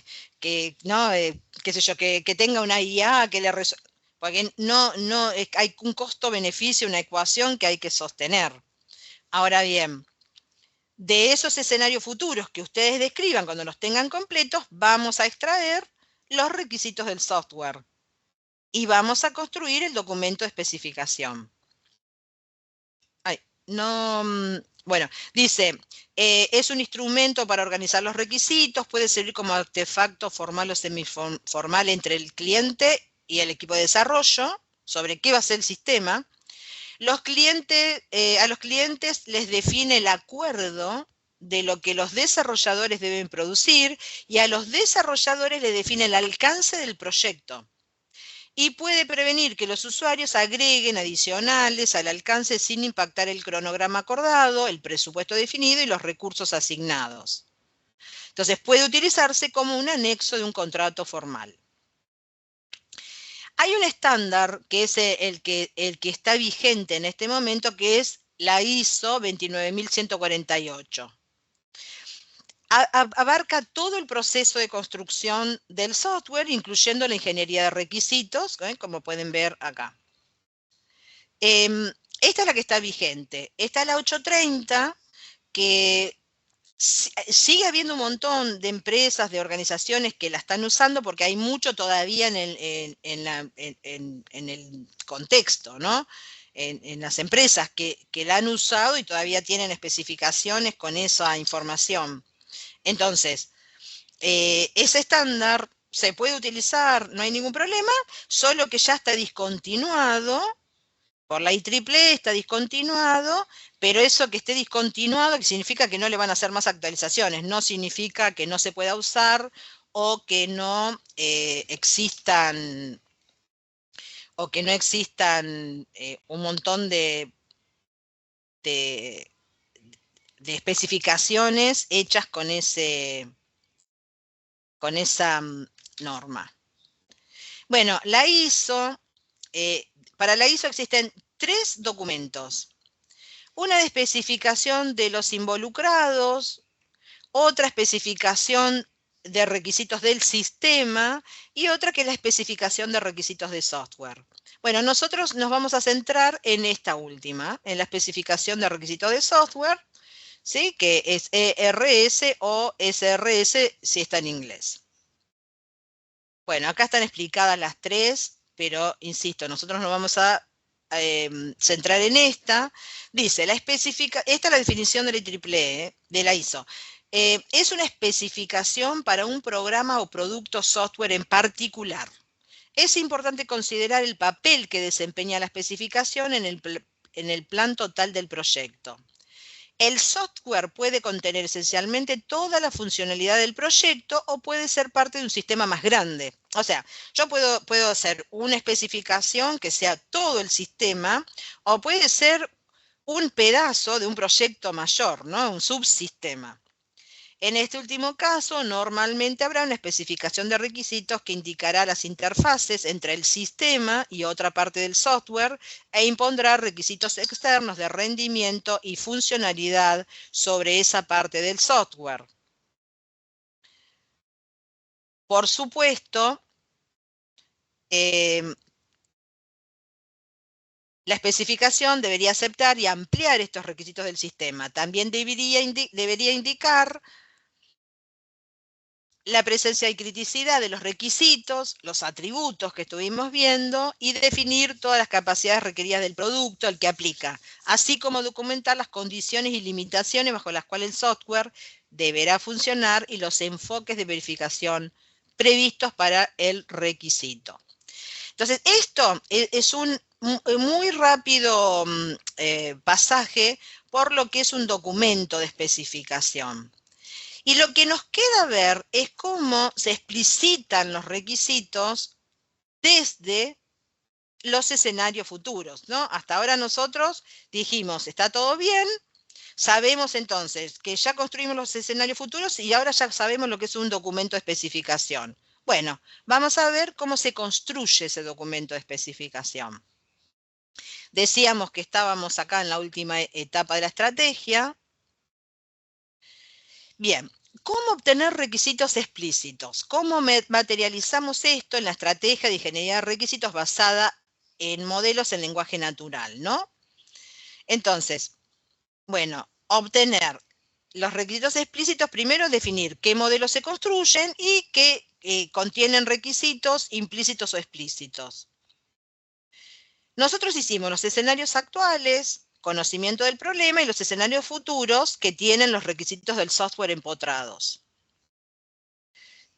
Speaker 1: no, qué sé yo, que tenga una IA que le resuelva, porque no hay un costo-beneficio, una ecuación que hay que sostener. Ahora bien, de esos escenarios futuros que ustedes describan cuando los tengan completos, vamos a extraer los requisitos del software y vamos a construir el documento de especificación. Bueno, dice, es un instrumento para organizar los requisitos, puede servir como artefacto formal o semiformal entre el cliente y el equipo de desarrollo, sobre qué va a ser el sistema. A los clientes les define el acuerdo de lo que los desarrolladores deben producir y a los desarrolladores les define el alcance del proyecto. Y puede prevenir que los usuarios agreguen adicionales al alcance sin impactar el cronograma acordado, el presupuesto definido y los recursos asignados. Entonces puede utilizarse como un anexo de un contrato formal. Hay un estándar que es el que está vigente en este momento, que es la ISO 29148. Abarca todo el proceso de construcción del software, incluyendo la ingeniería de requisitos, como pueden ver acá. Esta es la que está vigente. Está la 830, que sigue habiendo un montón de empresas, de organizaciones que la están usando porque hay mucho todavía en el contexto, ¿no? En las empresas que la han usado y todavía tienen especificaciones con esa información. Entonces, ese estándar se puede utilizar, no hay ningún problema, solo que ya está discontinuado, por la IEEE está discontinuado, pero eso que esté discontinuado que significa que no le van a hacer más actualizaciones, no significa que no se pueda usar o que no existan un montón de especificaciones hechas con esa norma. Bueno, la ISO, para la ISO existen 3 documentos. Una de especificación de los involucrados, otra especificación de requisitos del sistema y otra que es la especificación de requisitos de software. Bueno, nosotros nos vamos a centrar en esta última, en la especificación de requisitos de software, ¿sí? Que es ERS o SRS si está en inglés. Bueno, acá están explicadas las 3, pero insisto, nosotros nos vamos a centrar en esta. Dice, esta es la definición de la IEEE, de la ISO. Es una especificación para un programa o producto software en particular. Es importante considerar el papel que desempeña la especificación en el plan total del proyecto. El software puede contener esencialmente toda la funcionalidad del proyecto o puede ser parte de un sistema más grande. O sea, yo puedo hacer una especificación que sea todo el sistema o puede ser un pedazo de un proyecto mayor, ¿no? Un subsistema. En este último caso, normalmente habrá una especificación de requisitos que indicará las interfaces entre el sistema y otra parte del software e impondrá requisitos externos de rendimiento y funcionalidad sobre esa parte del software. Por supuesto, la especificación debería aceptar y ampliar estos requisitos del sistema. También debería indicar la presencia y criticidad de los requisitos, los atributos que estuvimos viendo y definir todas las capacidades requeridas del producto al que aplica, así como documentar las condiciones y limitaciones bajo las cuales el software deberá funcionar y los enfoques de verificación previstos para el requisito. Entonces, esto es un muy rápido pasaje por lo que es un documento de especificación. Y lo que nos queda ver es cómo se explicitan los requisitos desde los escenarios futuros, ¿no? Hasta ahora nosotros dijimos, está todo bien, sabemos entonces que ya construimos los escenarios futuros y ahora ya sabemos lo que es un documento de especificación. Bueno, vamos a ver cómo se construye ese documento de especificación. Decíamos que estábamos acá en la última etapa de la estrategia. Bien, ¿cómo obtener requisitos explícitos? ¿Cómo materializamos esto en la estrategia de ingeniería de requisitos basada en modelos en lenguaje natural, ¿no? Entonces, bueno, obtener los requisitos explícitos, primero definir qué modelos se construyen y qué contienen requisitos implícitos o explícitos. Nosotros hicimos los escenarios actuales, conocimiento del problema, y los escenarios futuros que tienen los requisitos del software empotrados.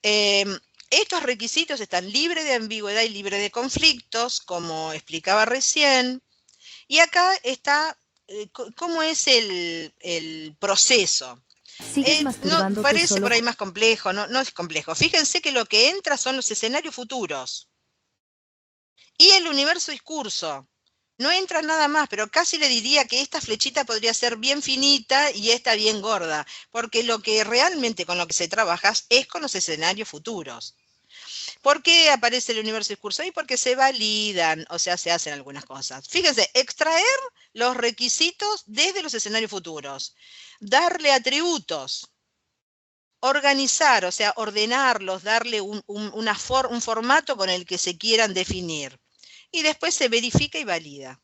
Speaker 1: Estos requisitos están libres de ambigüedad y libres de conflictos, como explicaba recién, y acá está cómo es el proceso. No, parece por ahí más complejo, no es complejo. Fíjense que lo que entra son los escenarios futuros y el universo discurso. No entra nada más, pero casi le diría que esta flechita podría ser bien finita y esta bien gorda, porque lo que realmente con lo que se trabaja es con los escenarios futuros. ¿Por qué aparece el universo discurso? Y porque se validan, o sea, se hacen algunas cosas. Fíjense, extraer los requisitos desde los escenarios futuros, darle atributos, organizar, o sea, ordenarlos, darle un formato con el que se quieran definir. Y después se verifica y valida.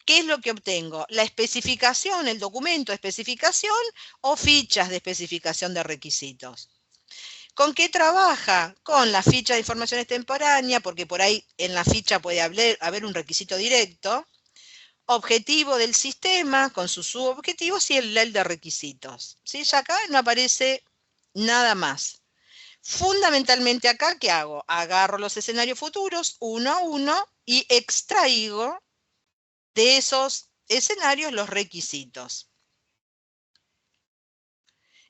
Speaker 1: ¿Qué es lo que obtengo? La especificación, el documento de especificación o fichas de especificación de requisitos. ¿Con qué trabaja? Con la ficha de información extemporánea, porque por ahí en la ficha puede haber un requisito directo, objetivo del sistema con sus subobjetivos y el de requisitos. ¿Sí? Ya acá no aparece nada más. Fundamentalmente acá, ¿qué hago? Agarro los escenarios futuros uno a uno y extraigo de esos escenarios los requisitos.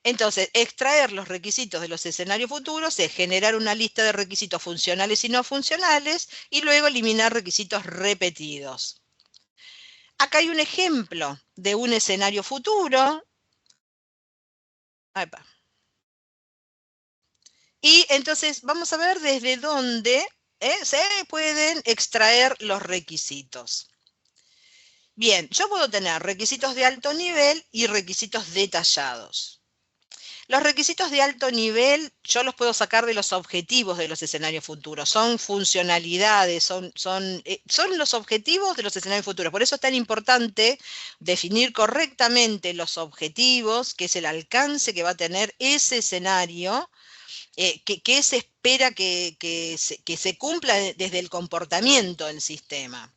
Speaker 1: Entonces, extraer los requisitos de los escenarios futuros es generar una lista de requisitos funcionales y no funcionales y luego eliminar requisitos repetidos. Acá hay un ejemplo de un escenario futuro. Epa. Y entonces vamos a ver desde dónde se pueden extraer los requisitos. Bien, yo puedo tener requisitos de alto nivel y requisitos detallados. Los requisitos de alto nivel yo los puedo sacar de los objetivos de los escenarios futuros, son funcionalidades, son los objetivos de los escenarios futuros. Por eso es tan importante definir correctamente los objetivos, que es el alcance que va a tener ese escenario, que se espera que se cumpla desde el comportamiento del sistema.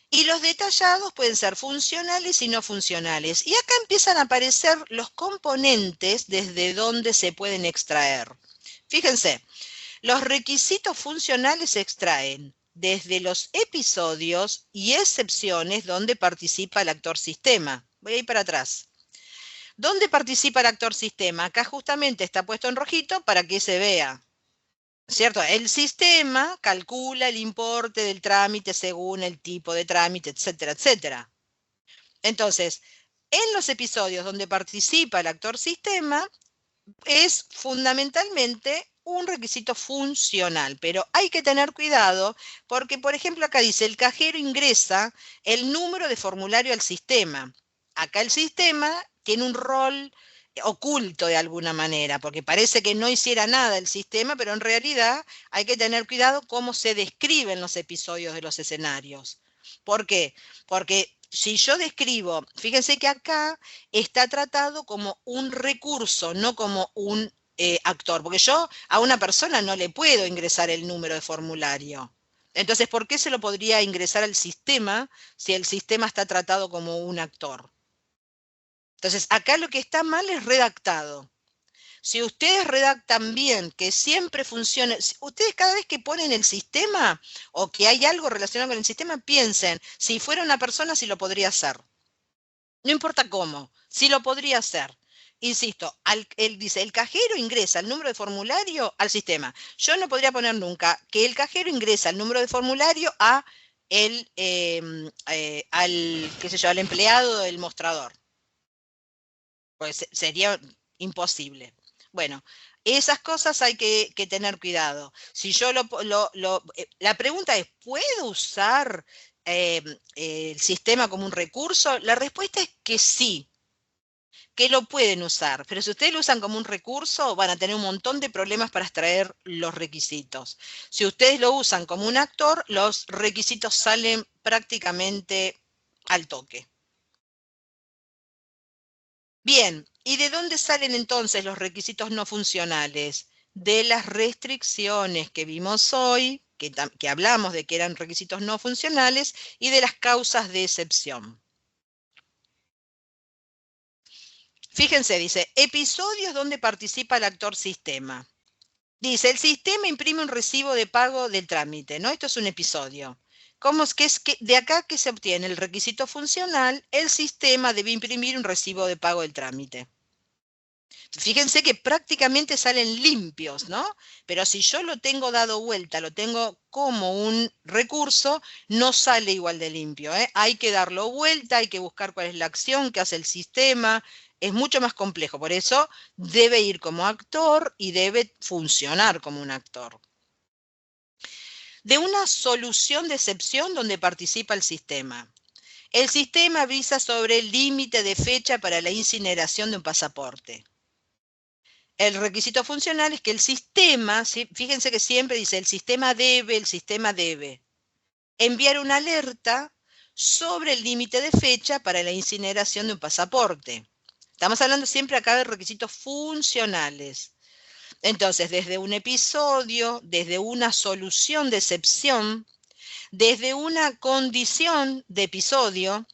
Speaker 1: Y los detallados pueden ser funcionales y no funcionales. Y acá empiezan a aparecer los componentes desde donde se pueden extraer. Fíjense, los requisitos funcionales se extraen desde los episodios y excepciones donde participa el actor sistema. Voy a ir para atrás. ¿Dónde participa el actor sistema? Acá justamente está puesto en rojito para que se vea. ¿Cierto? El sistema calcula el importe del trámite según el tipo de trámite, etcétera, etcétera. Entonces, en los episodios donde participa el actor sistema, es fundamentalmente un requisito funcional, pero hay que tener cuidado porque, por ejemplo, acá dice, el cajero ingresa el número de formulario al sistema. Acá el sistema tiene un rol oculto de alguna manera, porque parece que no hiciera nada el sistema, pero en realidad hay que tener cuidado cómo se describen los episodios de los escenarios. ¿Por qué? Porque si yo describo, fíjense que acá está tratado como un recurso, no como un actor, porque yo a una persona no le puedo ingresar el número de formulario. Entonces, ¿por qué se lo podría ingresar al sistema si el sistema está tratado como un actor? Entonces, acá lo que está mal es redactado. Si ustedes redactan bien, que siempre funcione, ustedes cada vez que ponen el sistema o que hay algo relacionado con el sistema, piensen, si fuera una persona, si lo podría hacer. No importa cómo, si lo podría hacer. Insisto, él dice, el cajero ingresa el número de formulario al sistema. Yo no podría poner nunca que el cajero ingresa el número de formulario al empleado del mostrador. Pues sería imposible. Bueno, esas cosas hay que tener cuidado. Si yo la pregunta es, ¿puedo usar el sistema como un recurso? La respuesta es que sí, que lo pueden usar, pero si ustedes lo usan como un recurso, van a tener un montón de problemas para extraer los requisitos. Si ustedes lo usan como un actor, los requisitos salen prácticamente al toque. Bien, ¿y de dónde salen entonces los requisitos no funcionales? De las restricciones que vimos hoy, que hablamos de que eran requisitos no funcionales, y de las causas de excepción. Fíjense, dice, episodios donde participa el actor sistema. Dice, el sistema imprime un recibo de pago del trámite, ¿no? Esto es un episodio. ¿Cómo es que de acá que se obtiene el requisito funcional? El sistema debe imprimir un recibo de pago del trámite. Fíjense que prácticamente salen limpios, ¿no? Pero si yo lo tengo dado vuelta, lo tengo como un recurso, no sale igual de limpio, ¿eh? Hay que darlo vuelta, hay que buscar cuál es la acción que hace el sistema. Es mucho más complejo, por eso debe ir como actor y debe funcionar como un actor. De una solución de excepción donde participa el sistema. El sistema avisa sobre el límite de fecha para la incineración de un pasaporte. El requisito funcional es que el sistema, fíjense que siempre dice el sistema debe enviar una alerta sobre el límite de fecha para la incineración de un pasaporte. Estamos hablando siempre acá de requisitos funcionales. Entonces, desde un episodio, desde una solución de excepción, desde una condición de episodio,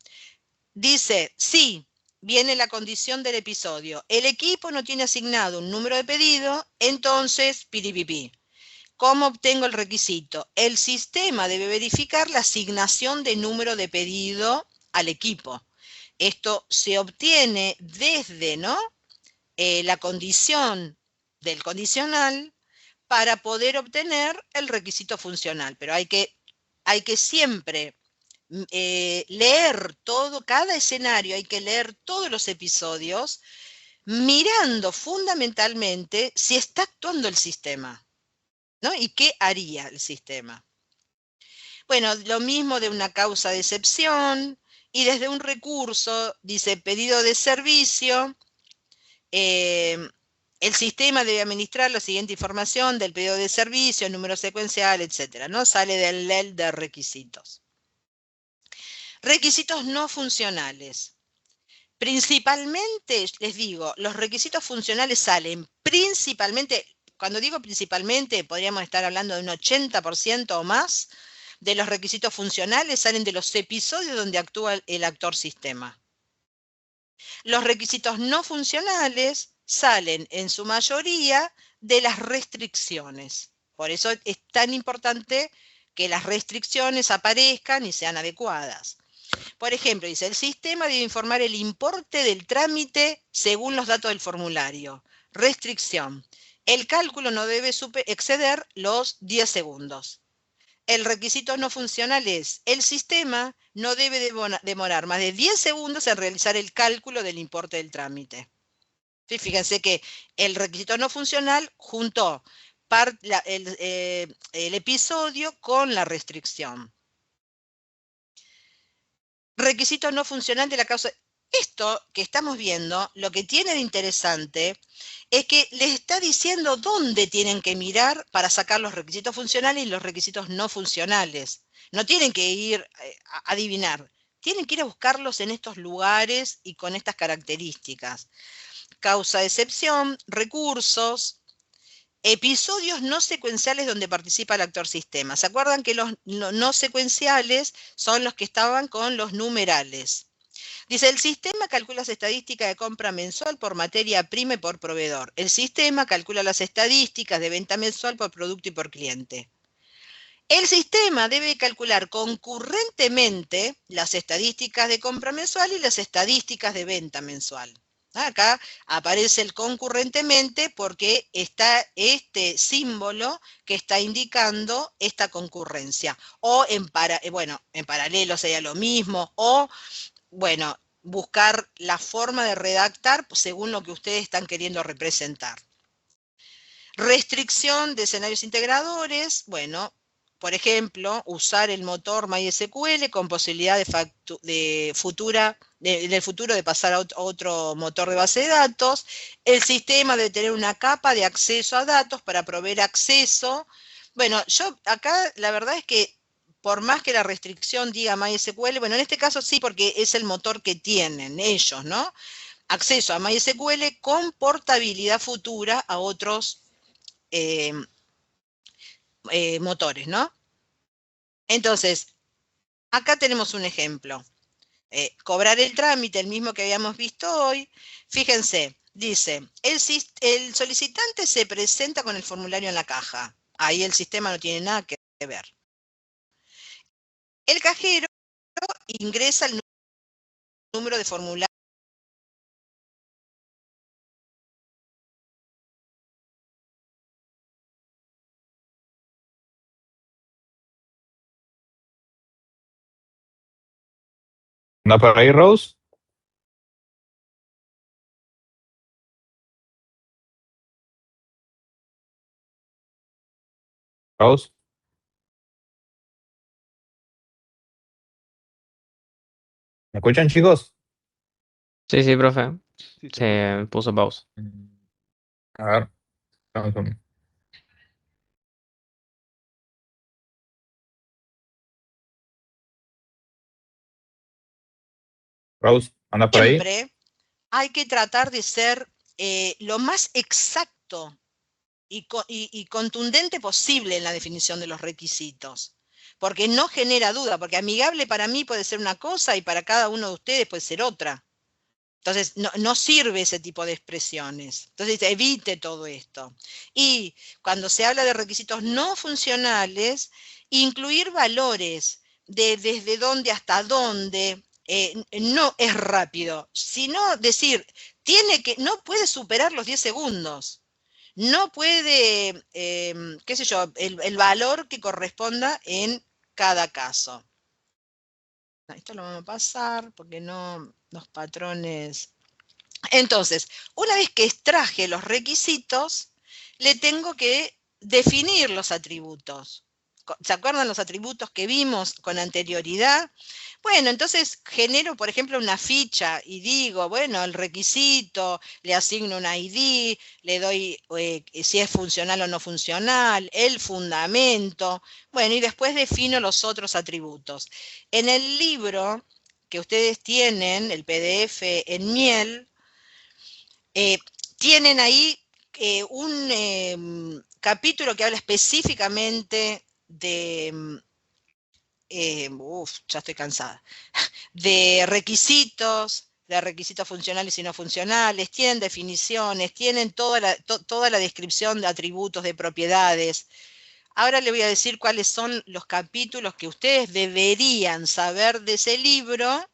Speaker 1: dice, sí, viene la condición del episodio. El equipo no tiene asignado un número de pedido, entonces, piripipí. ¿Cómo obtengo el requisito? El sistema debe verificar la asignación de número de pedido al equipo. Esto se obtiene desde, ¿no? La condición del condicional para poder obtener el requisito funcional. Pero hay que siempre leer todo, cada escenario, hay que leer todos los episodios, mirando fundamentalmente si está actuando el sistema, ¿no? ¿Y qué haría el sistema? Bueno, lo mismo de una causa de excepción y desde un recurso, dice pedido de servicio, el sistema debe administrar la siguiente información del pedido de servicio, número secuencial, etcétera, ¿no? Sale del LEL de requisitos. Requisitos no funcionales. Principalmente, les digo, los requisitos funcionales salen principalmente, cuando digo principalmente, podríamos estar hablando de un 80% o más de los requisitos funcionales salen de los episodios donde actúa el actor sistema. Los requisitos no funcionales salen en su mayoría de las restricciones. Por eso es tan importante que las restricciones aparezcan y sean adecuadas. Por ejemplo, dice, el sistema debe informar el importe del trámite según los datos del formulario. Restricción. El cálculo no debe exceder los 10 segundos. El requisito no funcional es, el sistema no debe demorar más de 10 segundos en realizar el cálculo del importe del trámite. ¿Sí? Fíjense que el requisito no funcional juntó el episodio con la restricción. Requisito no funcional de la causa. Esto que estamos viendo, lo que tiene de interesante es que les está diciendo dónde tienen que mirar para sacar los requisitos funcionales y los requisitos no funcionales. No tienen que ir a adivinar, tienen que ir a buscarlos en estos lugares y con estas características. Causa de excepción, recursos, episodios no secuenciales donde participa el actor sistema. ¿Se acuerdan que los no secuenciales son los que estaban con los numerales? Dice, el sistema calcula las estadísticas de compra mensual por materia prima y por proveedor. El sistema calcula las estadísticas de venta mensual por producto y por cliente. El sistema debe calcular concurrentemente las estadísticas de compra mensual y las estadísticas de venta mensual. Acá aparece el concurrentemente porque está este símbolo que está indicando esta concurrencia. O en paralelo sería lo mismo, o bueno, buscar la forma de redactar según lo que ustedes están queriendo representar. Restricción de escenarios integradores, bueno, por ejemplo, usar el motor MySQL con posibilidad del futuro de pasar a otro motor de base de datos. El sistema debe tener una capa de acceso a datos para proveer acceso. Bueno, yo acá la verdad es que por más que la restricción diga MySQL, bueno, en este caso sí, porque es el motor que tienen ellos, ¿no? acceso a MySQL con portabilidad futura a otros motores, ¿no? Entonces, acá tenemos un ejemplo. Cobrar el trámite, el mismo que habíamos visto hoy. Fíjense, dice, el solicitante se presenta con el formulario en la caja. Ahí el sistema no tiene nada que ver. El cajero ingresa el número de formulario.
Speaker 3: ¿Anda por ahí, Rose? Rose. ¿Me escuchan, chicos?
Speaker 13: Sí, sí, profe.
Speaker 7: Sí, se
Speaker 13: Se puso pausa.
Speaker 3: A ver. Vamos con- Rose, ¿andas por ahí?
Speaker 1: Siempre hay que tratar de ser lo más exacto y contundente posible en la definición de los requisitos, porque no genera duda, porque amigable para mí puede ser una cosa y para cada uno de ustedes puede ser otra. Entonces, no sirve ese tipo de expresiones. Entonces, evite todo esto. Y cuando se habla de requisitos no funcionales, incluir valores de desde dónde hasta dónde no es rápido, sino decir, no puede superar los 10 segundos. No puede, qué sé yo, el valor que corresponda en cada caso. Esto lo vamos a pasar porque no, los patrones. Entonces, una vez que extraje los requisitos, le tengo que definir los atributos. ¿Se acuerdan los atributos que vimos con anterioridad? Bueno, entonces genero, por ejemplo, una ficha y digo, bueno, el requisito, le asigno un ID, le doy si es funcional o no funcional, el fundamento, bueno, y después defino los otros atributos. En el libro que ustedes tienen, el PDF en Miel, tienen ahí un capítulo que habla específicamente de, ya estoy cansada, de requisitos funcionales y no funcionales, tienen definiciones, tienen toda la descripción de atributos, de propiedades. Ahora le voy a decir cuáles son los capítulos que ustedes deberían saber de ese libro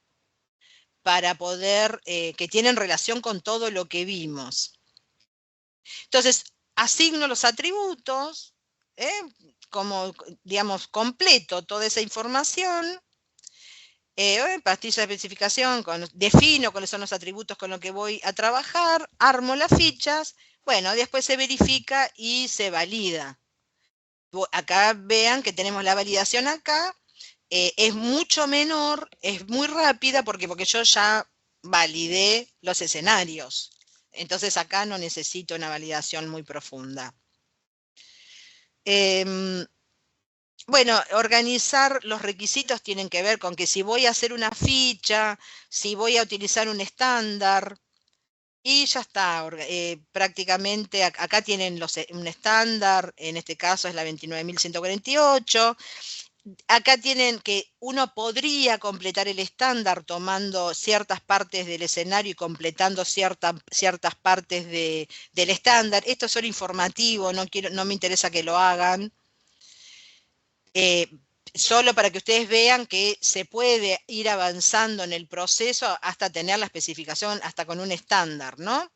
Speaker 1: para poder, que tienen relación con todo lo que vimos. Entonces, asigno los atributos, como, digamos, completo toda esa información, pastilla de especificación, defino cuáles son los atributos con los que voy a trabajar, armo las fichas, bueno, después se verifica y se valida. Acá vean que tenemos la validación acá, es mucho menor, es muy rápida, porque yo ya validé los escenarios. Entonces acá no necesito una validación muy profunda. Bueno, organizar los requisitos tienen que ver con que si voy a hacer una ficha, si voy a utilizar un estándar, y ya está. Prácticamente acá tienen un estándar, en este caso es la 29.148. Acá tienen que uno podría completar el estándar tomando ciertas partes del escenario y completando ciertas partes del estándar. Esto es solo informativo, no me interesa que lo hagan. Solo para que ustedes vean que se puede ir avanzando en el proceso hasta tener la especificación, hasta con un estándar, ¿no?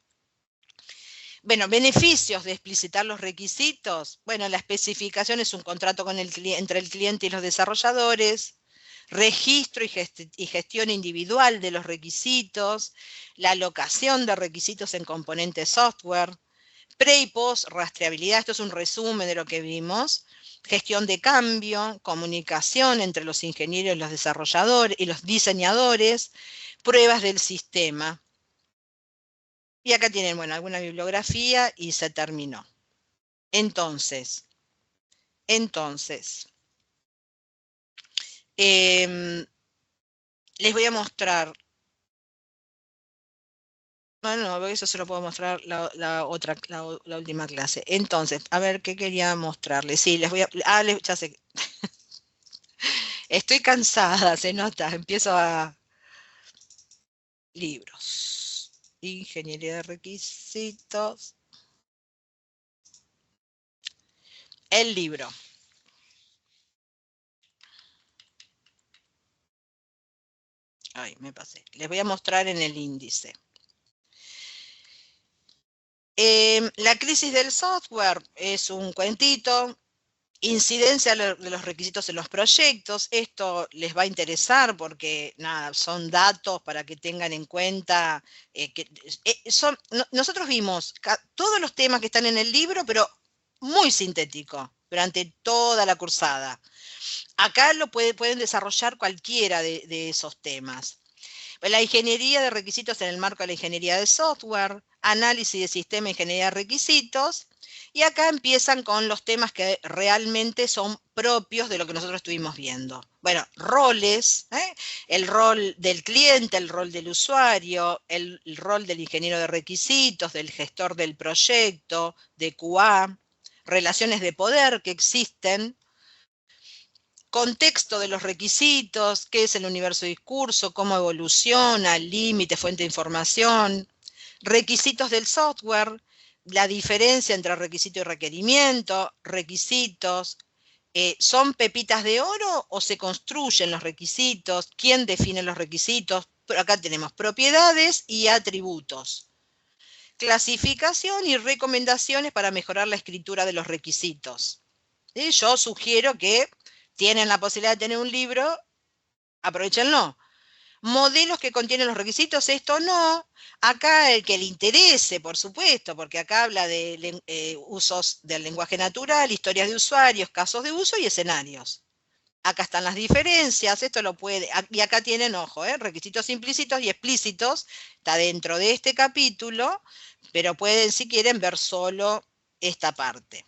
Speaker 1: Bueno, beneficios de explicitar los requisitos. Bueno, la especificación es un contrato entre el cliente y los desarrolladores, registro y gestión individual de los requisitos, la alocación de requisitos en componentes software, pre y post rastreabilidad, esto es un resumen de lo que vimos, gestión de cambio, comunicación entre los ingenieros y los desarrolladores y los diseñadores, pruebas del sistema. Y acá tienen, bueno, alguna bibliografía y se terminó. Entonces, les voy a mostrar No, eso se lo puedo mostrar la última clase. Entonces, a ver, ¿qué quería mostrarles? Sí, les voy a... ya sé. Estoy cansada, se nota. Empiezo a... Libros. Ingeniería de requisitos. El libro. Ay, me pasé. Les voy a mostrar en el índice. La crisis del software es un cuentito. Incidencia de los requisitos en los proyectos. Esto les va a interesar porque, nada, son datos para que tengan en cuenta. Nosotros vimos todos los temas que están en el libro, pero muy sintético, durante toda la cursada. Acá pueden desarrollar cualquiera de esos temas. La ingeniería de requisitos en el marco de la ingeniería de software, análisis de sistema, ingeniería de requisitos, y acá empiezan con los temas que realmente son propios de lo que nosotros estuvimos viendo. Bueno, roles, el rol del cliente, el rol del usuario, el rol del ingeniero de requisitos, del gestor del proyecto, de QA, relaciones de poder que existen, contexto de los requisitos, qué es el universo de discurso, cómo evoluciona, límite, fuente de información, requisitos del software, la diferencia entre requisito y requerimiento, requisitos, ¿son pepitas de oro o se construyen los requisitos? ¿Quién define los requisitos? Pero acá tenemos propiedades y atributos. Clasificación y recomendaciones para mejorar la escritura de los requisitos. Yo sugiero que tienen la posibilidad de tener un libro, aprovechenlo. Modelos que contienen los requisitos, esto no. Acá el que le interese, por supuesto, porque acá habla de usos del lenguaje natural, historias de usuarios, casos de uso y escenarios. Acá están las diferencias, esto lo puede, y acá tienen, ojo, requisitos implícitos y explícitos, está dentro de este capítulo, pero pueden, si quieren, ver solo esta parte.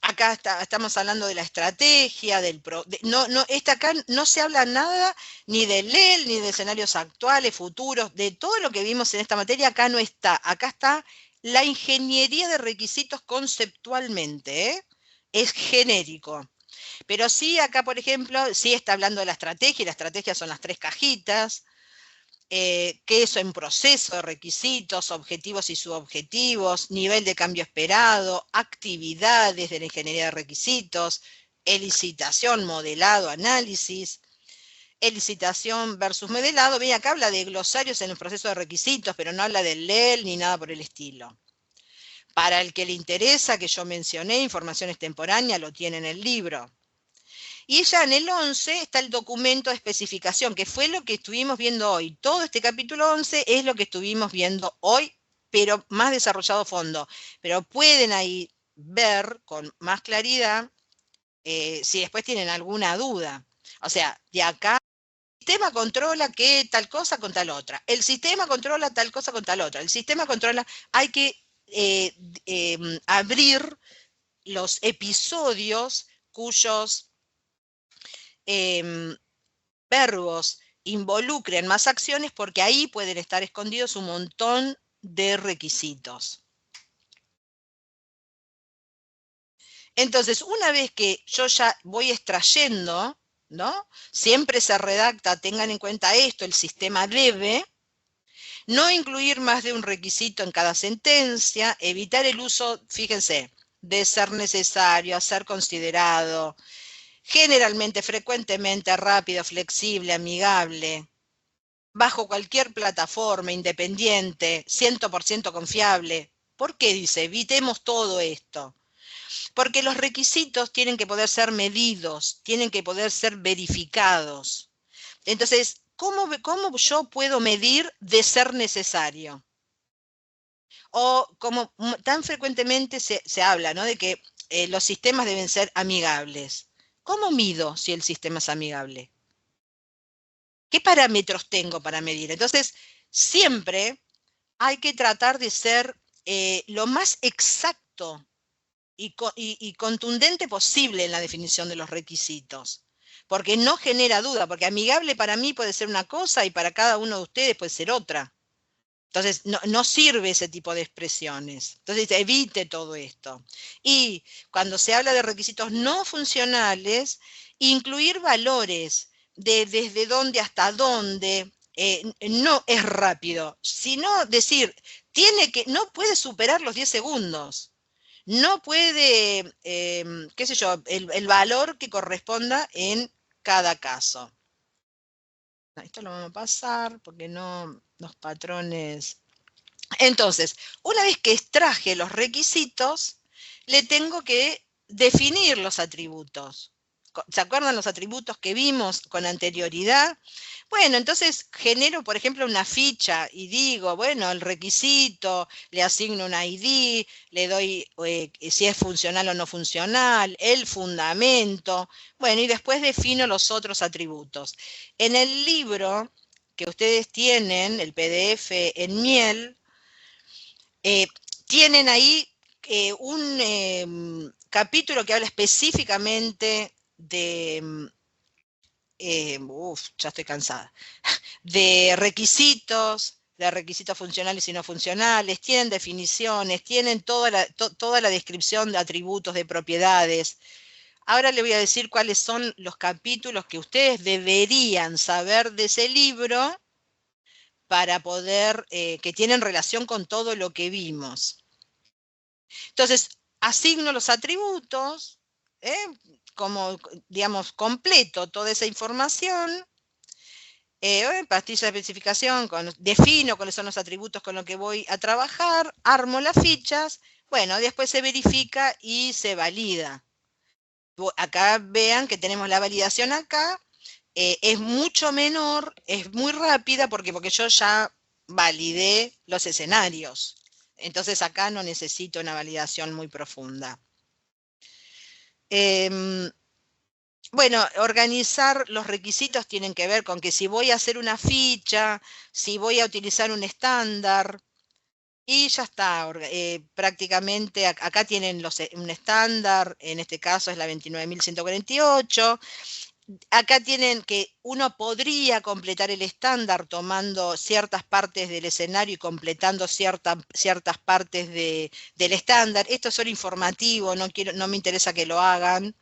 Speaker 1: Acá estamos hablando de la estrategia, acá no se habla nada ni del LEL, ni de escenarios actuales, futuros, de todo lo que vimos en esta materia, acá no está. Acá está la ingeniería de requisitos conceptualmente, es genérico. Pero sí, acá, por ejemplo, sí está hablando de la estrategia, y la estrategia son las 3 cajitas, que eso en proceso, requisitos, objetivos y subobjetivos, nivel de cambio esperado, actividades de la ingeniería de requisitos, elicitación, modelado, análisis, elicitación versus modelado. Bien, acá habla de glosarios en el proceso de requisitos, pero no habla del LEL ni nada por el estilo. Para el que le interesa, que yo mencioné, información extemporánea, lo tiene en el libro. Y ya en el 11 está el documento de especificación, que fue lo que estuvimos viendo hoy. Todo este capítulo 11 es lo que estuvimos viendo hoy, pero más desarrollado a fondo. Pero pueden ahí ver con más claridad si después tienen alguna duda. O sea, de acá, el sistema controla que tal cosa con tal otra. El sistema controla tal cosa con tal otra. El sistema controla, hay que abrir los episodios cuyos verbos involucren más acciones, porque ahí pueden estar escondidos un montón de requisitos. Entonces, una vez que yo ya voy extrayendo, ¿no? Siempre se redacta, tengan en cuenta esto, el sistema debe no incluir más de un requisito en cada sentencia, evitar el uso, fíjense, de ser necesario, a ser considerado, generalmente, frecuentemente, rápido, flexible, amigable, bajo cualquier plataforma, independiente, 100% confiable. ¿Por qué dice? Evitemos todo esto. Porque los requisitos tienen que poder ser medidos, tienen que poder ser verificados. Entonces, ¿cómo yo puedo medir de ser necesario? O como tan frecuentemente se habla, ¿no? De que los sistemas deben ser amigables. ¿Cómo mido si el sistema es amigable? ¿Qué parámetros tengo para medir? Entonces, siempre hay que tratar de ser lo más exacto y contundente posible en la definición de los requisitos. porque no genera duda, porque amigable para mí puede ser una cosa y para cada uno de ustedes puede ser otra. Entonces, no sirve ese tipo de expresiones. Entonces, evite todo esto. Y cuando se habla de requisitos no funcionales, incluir valores de desde dónde hasta dónde, no es rápido, sino decir, no puede superar los 10 segundos. No puede, qué sé yo, el valor que corresponda en cada caso. Esto lo vamos a pasar porque no, los patrones. Entonces, una vez que extraje los requisitos, le tengo que definir los atributos. ¿Se acuerdan los atributos que vimos con anterioridad? Bueno, entonces genero, por ejemplo, una ficha y digo, bueno, el requisito, le asigno un ID, le doy si es funcional o no funcional, el fundamento, bueno, y después defino los otros atributos. En el libro que ustedes tienen, el PDF en Miel, tienen ahí un capítulo que habla específicamente de, ya estoy cansada, de requisitos funcionales y no funcionales, tienen definiciones, tienen toda la descripción de atributos, de propiedades. Ahora le voy a decir cuáles son los capítulos que ustedes deberían saber de ese libro para poder, que tienen relación con todo lo que vimos. Entonces, asigno los atributos, como, digamos, completo toda esa información, pastilla de especificación, defino cuáles son los atributos con los que voy a trabajar, armo las fichas, bueno, después se verifica y se valida. Acá vean que tenemos la validación acá, es mucho menor, es muy rápida, porque yo ya validé los escenarios. Entonces acá no necesito una validación muy profunda. Bueno, organizar los requisitos tienen que ver con que si voy a hacer una ficha, si voy a utilizar un estándar, y ya está. Prácticamente acá tienen un estándar, en este caso es la 29148. Acá tienen que uno podría completar el estándar tomando ciertas partes del escenario y completando ciertas partes del estándar. Esto es solo informativo, no me interesa que lo hagan.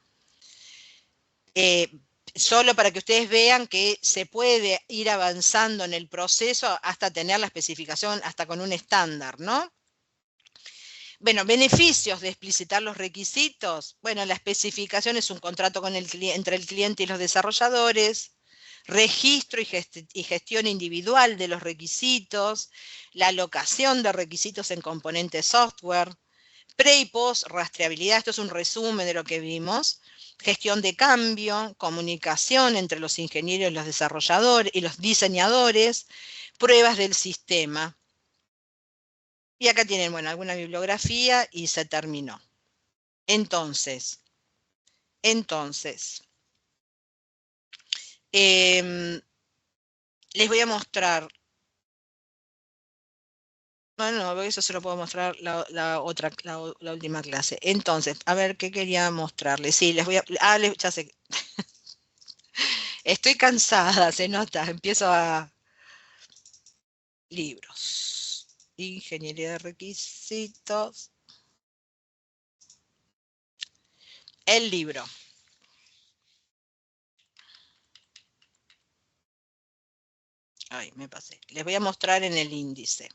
Speaker 1: Solo para que ustedes vean que se puede ir avanzando en el proceso hasta tener la especificación, hasta con un estándar, ¿no? Bueno, beneficios de explicitar los requisitos. Bueno, la especificación es un contrato entre el cliente y los desarrolladores, registro y gestión individual de los requisitos, la alocación de requisitos en componentes software, pre y post rastreabilidad, esto es un resumen de lo que vimos, gestión de cambio, comunicación entre los ingenieros y los desarrolladores y los diseñadores, pruebas del sistema. Y acá tienen, bueno, alguna bibliografía y se terminó. Entonces, les voy a mostrar. No, eso se lo puedo mostrar la última clase. Entonces, a ver, ¿qué quería mostrarles? Sí, les voy a... ya sé. Estoy cansada, se nota. Empiezo a... Libros. Ingeniería de requisitos. El libro. Ay, me pasé. Les voy a mostrar en el índice.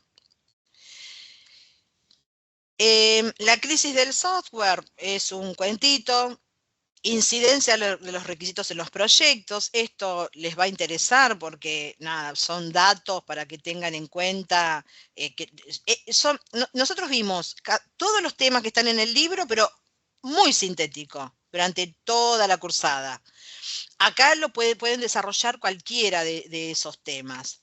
Speaker 1: La crisis del software es un cuentito. Incidencia de los requisitos en los proyectos. Esto les va a interesar porque, nada, son datos para que tengan en cuenta. Nosotros vimos todos los temas que están en el libro, pero muy sintético, durante toda la cursada. Acá pueden desarrollar cualquiera de esos temas.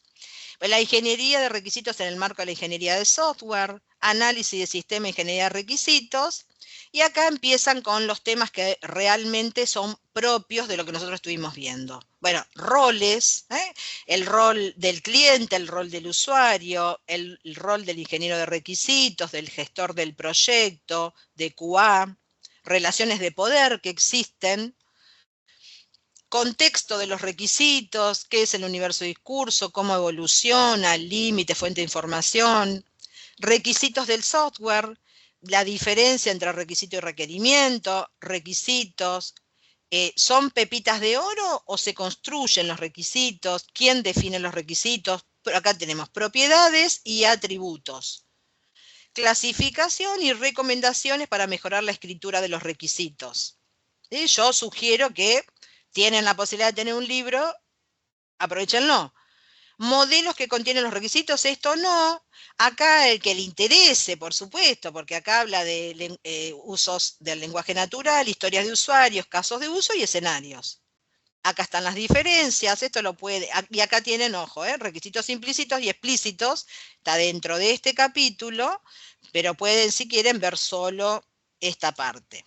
Speaker 1: La ingeniería de requisitos en el marco de la ingeniería de software, análisis de sistema, ingeniería de requisitos, y acá empiezan con los temas que realmente son propios de lo que nosotros estuvimos viendo. Bueno, roles, el rol del cliente, el rol del usuario, el rol del ingeniero de requisitos, del gestor del proyecto, de QA, relaciones de poder que existen, contexto de los requisitos, qué es el universo discurso, cómo evoluciona, límite, fuente de información, requisitos del software, la diferencia entre requisito y requerimiento, requisitos, ¿son pepitas de oro o se construyen los requisitos? ¿Quién define los requisitos? Pero acá tenemos propiedades y atributos. Clasificación y recomendaciones para mejorar la escritura de los requisitos. ¿Sí? Yo sugiero que tienen la posibilidad de tener un libro, aprovechenlo. Modelos que contienen los requisitos, esto no. Acá el que le interese, por supuesto, porque acá habla de usos del lenguaje natural, historias de usuarios, casos de uso y escenarios. Acá están las diferencias, esto lo puede, y acá tienen, ojo, requisitos implícitos y explícitos, está dentro de este capítulo, pero pueden, si quieren, ver solo esta parte.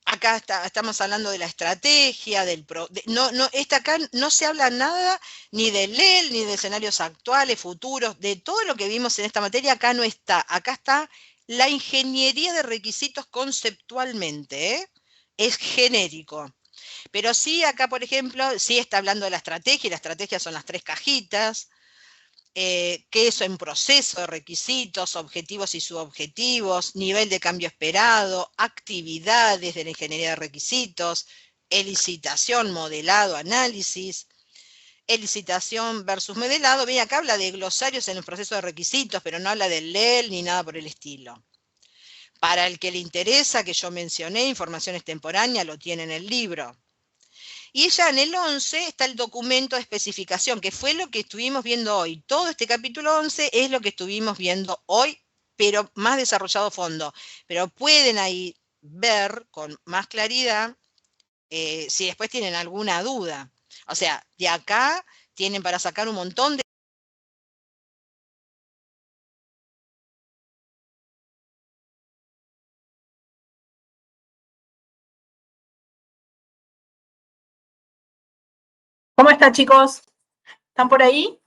Speaker 1: Acá estamos hablando de la estrategia, acá no se habla nada ni del LEL, ni de escenarios actuales, futuros, de todo lo que vimos en esta materia, acá no está. Acá está la ingeniería de requisitos conceptualmente, es genérico. Pero sí, acá, por ejemplo, sí está hablando de la estrategia, y la estrategia son las 3 cajitas, que eso en proceso de requisitos, objetivos y subobjetivos, nivel de cambio esperado, actividades de la ingeniería de requisitos, elicitación, modelado, análisis, elicitación versus modelado. Bien, acá habla de glosarios en el proceso de requisitos, pero no habla del LEL ni nada por el estilo. Para el que le interesa, que yo mencioné, información extemporánea, lo tiene en el libro. Y ya en el 11 está el documento de especificación, que fue lo que estuvimos viendo hoy. Todo este capítulo 11 es lo que estuvimos viendo hoy, pero más desarrollado a fondo. Pero pueden ahí ver con más claridad si después tienen alguna duda. O sea, de acá tienen para sacar un montón de...
Speaker 4: ¿Cómo están, chicos? ¿Están por ahí?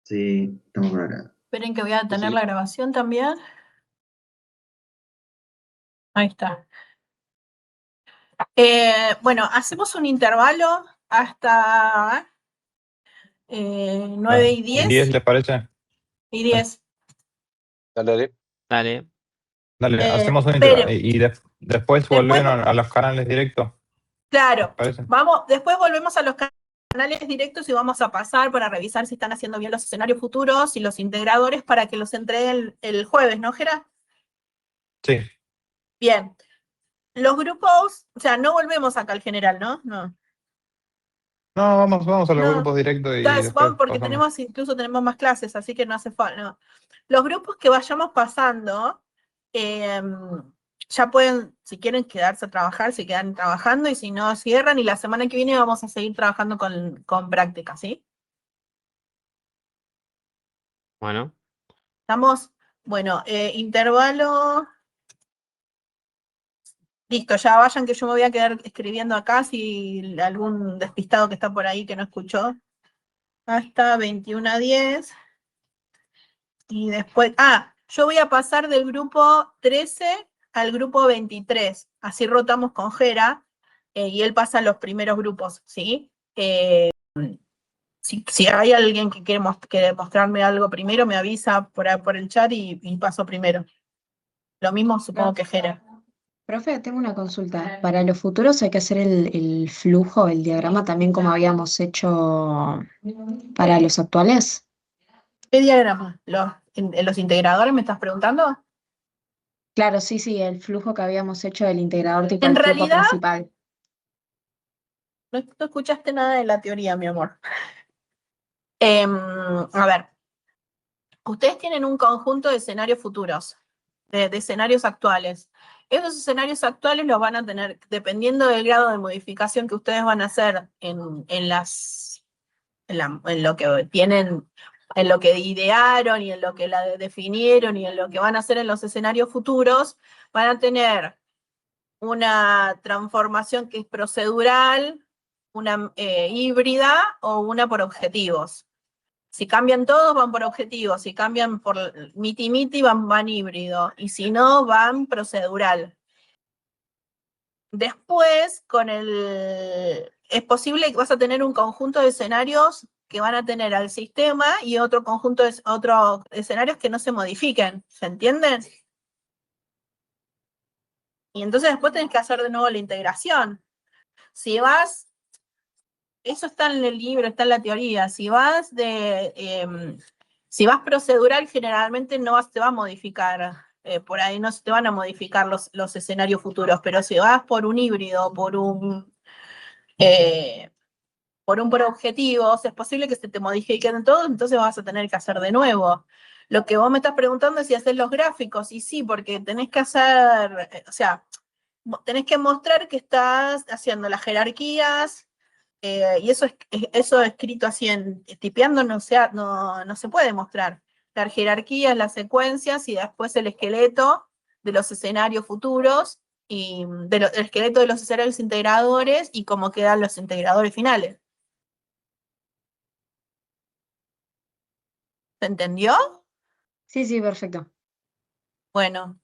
Speaker 6: Sí, estamos por acá.
Speaker 4: Esperen que voy a detener
Speaker 6: Sí.
Speaker 4: la grabación también. Ahí está. Bueno, hacemos un intervalo hasta 9 y
Speaker 3: ¿En
Speaker 4: 10.
Speaker 3: 10 les parece?
Speaker 4: Y 10.
Speaker 13: Dale.
Speaker 3: Dale, hacemos un
Speaker 4: esperen.
Speaker 3: y después vuelven a los canales directos.
Speaker 4: Claro,
Speaker 3: ¿Les parece?
Speaker 4: después volvemos a los canales directos y vamos a pasar para revisar si están haciendo bien los escenarios futuros y los integradores para que los entreguen el jueves, ¿no, Gera?
Speaker 3: Sí.
Speaker 4: Bien. Los grupos, o sea, no volvemos acá al general, ¿no? No.
Speaker 3: No, vamos a los
Speaker 4: No.
Speaker 3: grupos directos y
Speaker 4: Entonces,
Speaker 3: después
Speaker 4: vamos porque
Speaker 3: pasamos.
Speaker 4: incluso tenemos más clases, así que no hace falta. No. Los grupos que vayamos pasando, ya pueden, si quieren quedarse a trabajar, se quedan trabajando, y si no, cierran, y la semana que viene vamos a seguir trabajando con práctica, ¿sí?
Speaker 13: Bueno,
Speaker 4: Estamos, bueno, intervalo. Listo, ya vayan que yo me voy a quedar escribiendo acá si algún despistado que está por ahí que no escuchó. Hasta 21:10. Y después, yo voy a pasar del grupo 13 al grupo 23. Así rotamos con Gera, y él pasa a los primeros grupos, ¿sí? Si hay alguien que quiere mostrarme algo primero, me avisa por el chat y paso primero. Lo mismo supongo que Gera.
Speaker 14: Profe, tengo una consulta. Para los futuros hay que hacer el flujo, el diagrama también como habíamos hecho para los actuales.
Speaker 4: ¿Qué diagrama? ¿Los integradores me estás preguntando?
Speaker 14: Claro, sí, el flujo que habíamos hecho del integrador tipo
Speaker 4: En
Speaker 14: el flujo
Speaker 4: realidad,
Speaker 14: principal.
Speaker 4: no escuchaste nada de la teoría, mi amor. A ver, ustedes tienen un conjunto de escenarios futuros, de escenarios actuales. Esos escenarios actuales los van a tener, dependiendo del grado de modificación que ustedes van a hacer en lo que tienen, en lo que idearon y en lo que la definieron y en lo que van a hacer en los escenarios futuros, van a tener una transformación que es procedural, una híbrida o una por objetivos. Si cambian todos, van por objetivo. Si cambian por miti-miti, van híbrido. Y si no, van procedural. Después, es posible que vas a tener un conjunto de escenarios que van a tener al sistema y otro conjunto de otros escenarios que no se modifiquen. ¿Se entienden? Y entonces después tenés que hacer de nuevo la integración. Si vas, eso está en el libro, está en la teoría. Si vas procedural, generalmente no te va a modificar. Por ahí no se te van a modificar los escenarios futuros, pero si vas por un híbrido, por un por objetivos, es posible que se te modifiquen todo, entonces vas a tener que hacer de nuevo. Lo que vos me estás preguntando es si hacer los gráficos, y sí, porque tenés que hacer, o sea, tenés que mostrar que estás haciendo las jerarquías, y eso escrito así tipeando no se puede mostrar. Las jerarquías, las secuencias y después el esqueleto de los escenarios futuros y el esqueleto de los escenarios integradores y cómo quedan los integradores finales. ¿Se entendió?
Speaker 14: Sí, sí, perfecto.
Speaker 4: Bueno,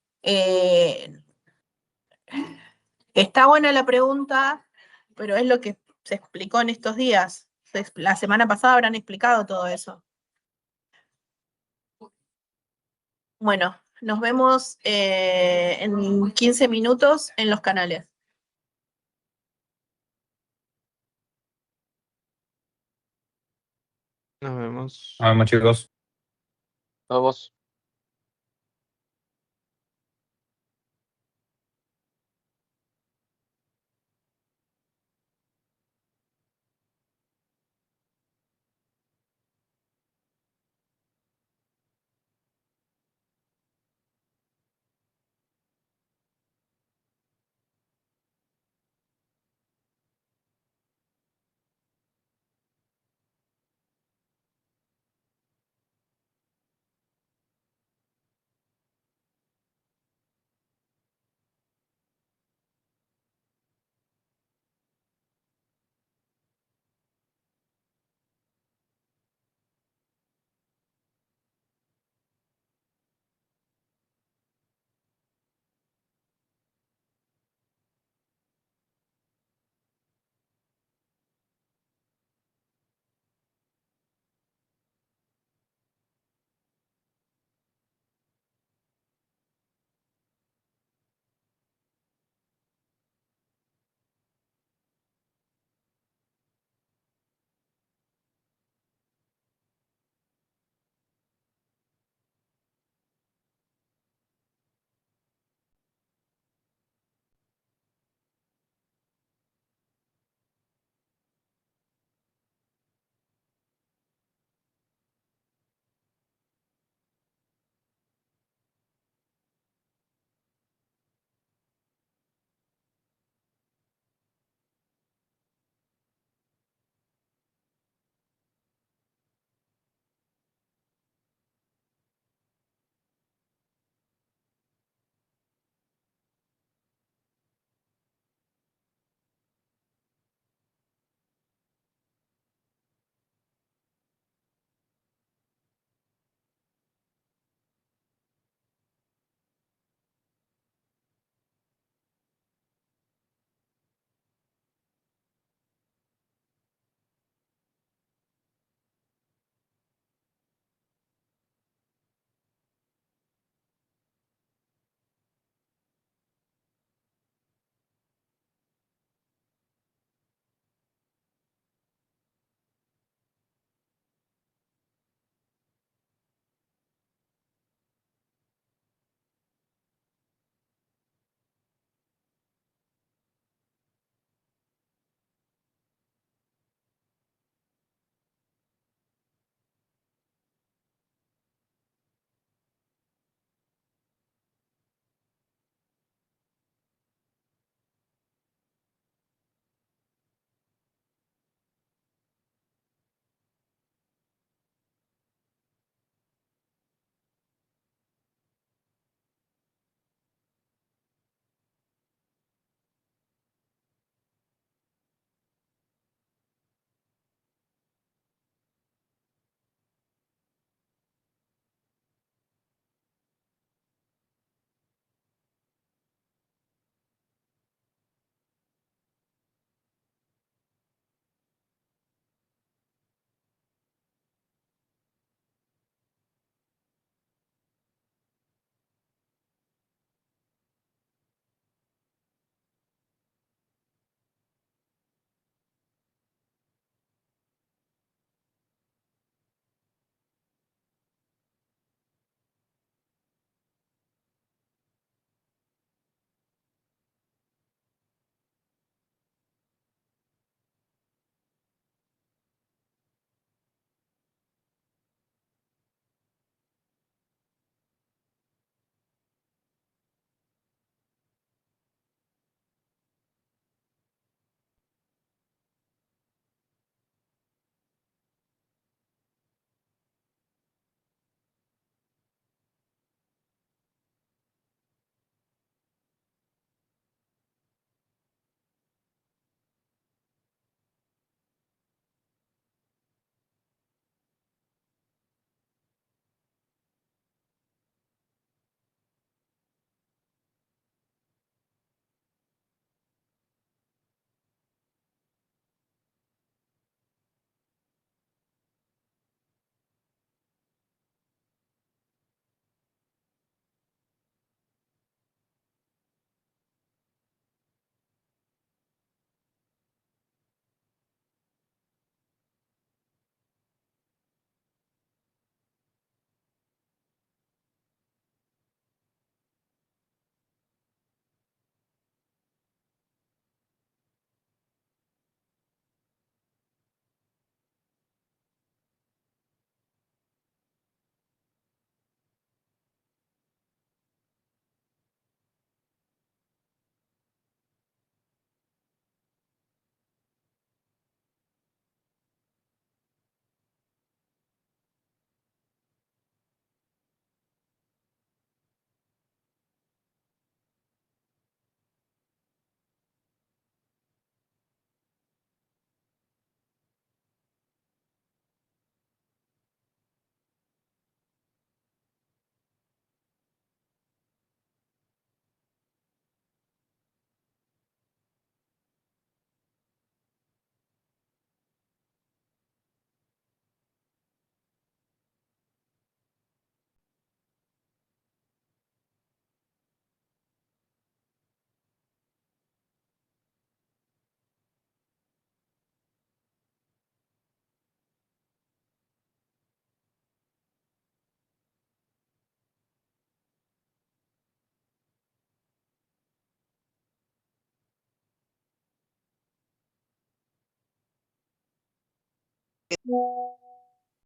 Speaker 4: está buena la pregunta, pero es lo que se explicó en estos días. La semana pasada habrán explicado todo eso. Bueno, nos vemos en 15 minutos en los canales.
Speaker 13: Nos vemos.
Speaker 3: Vamos, chicos.
Speaker 13: Vamos.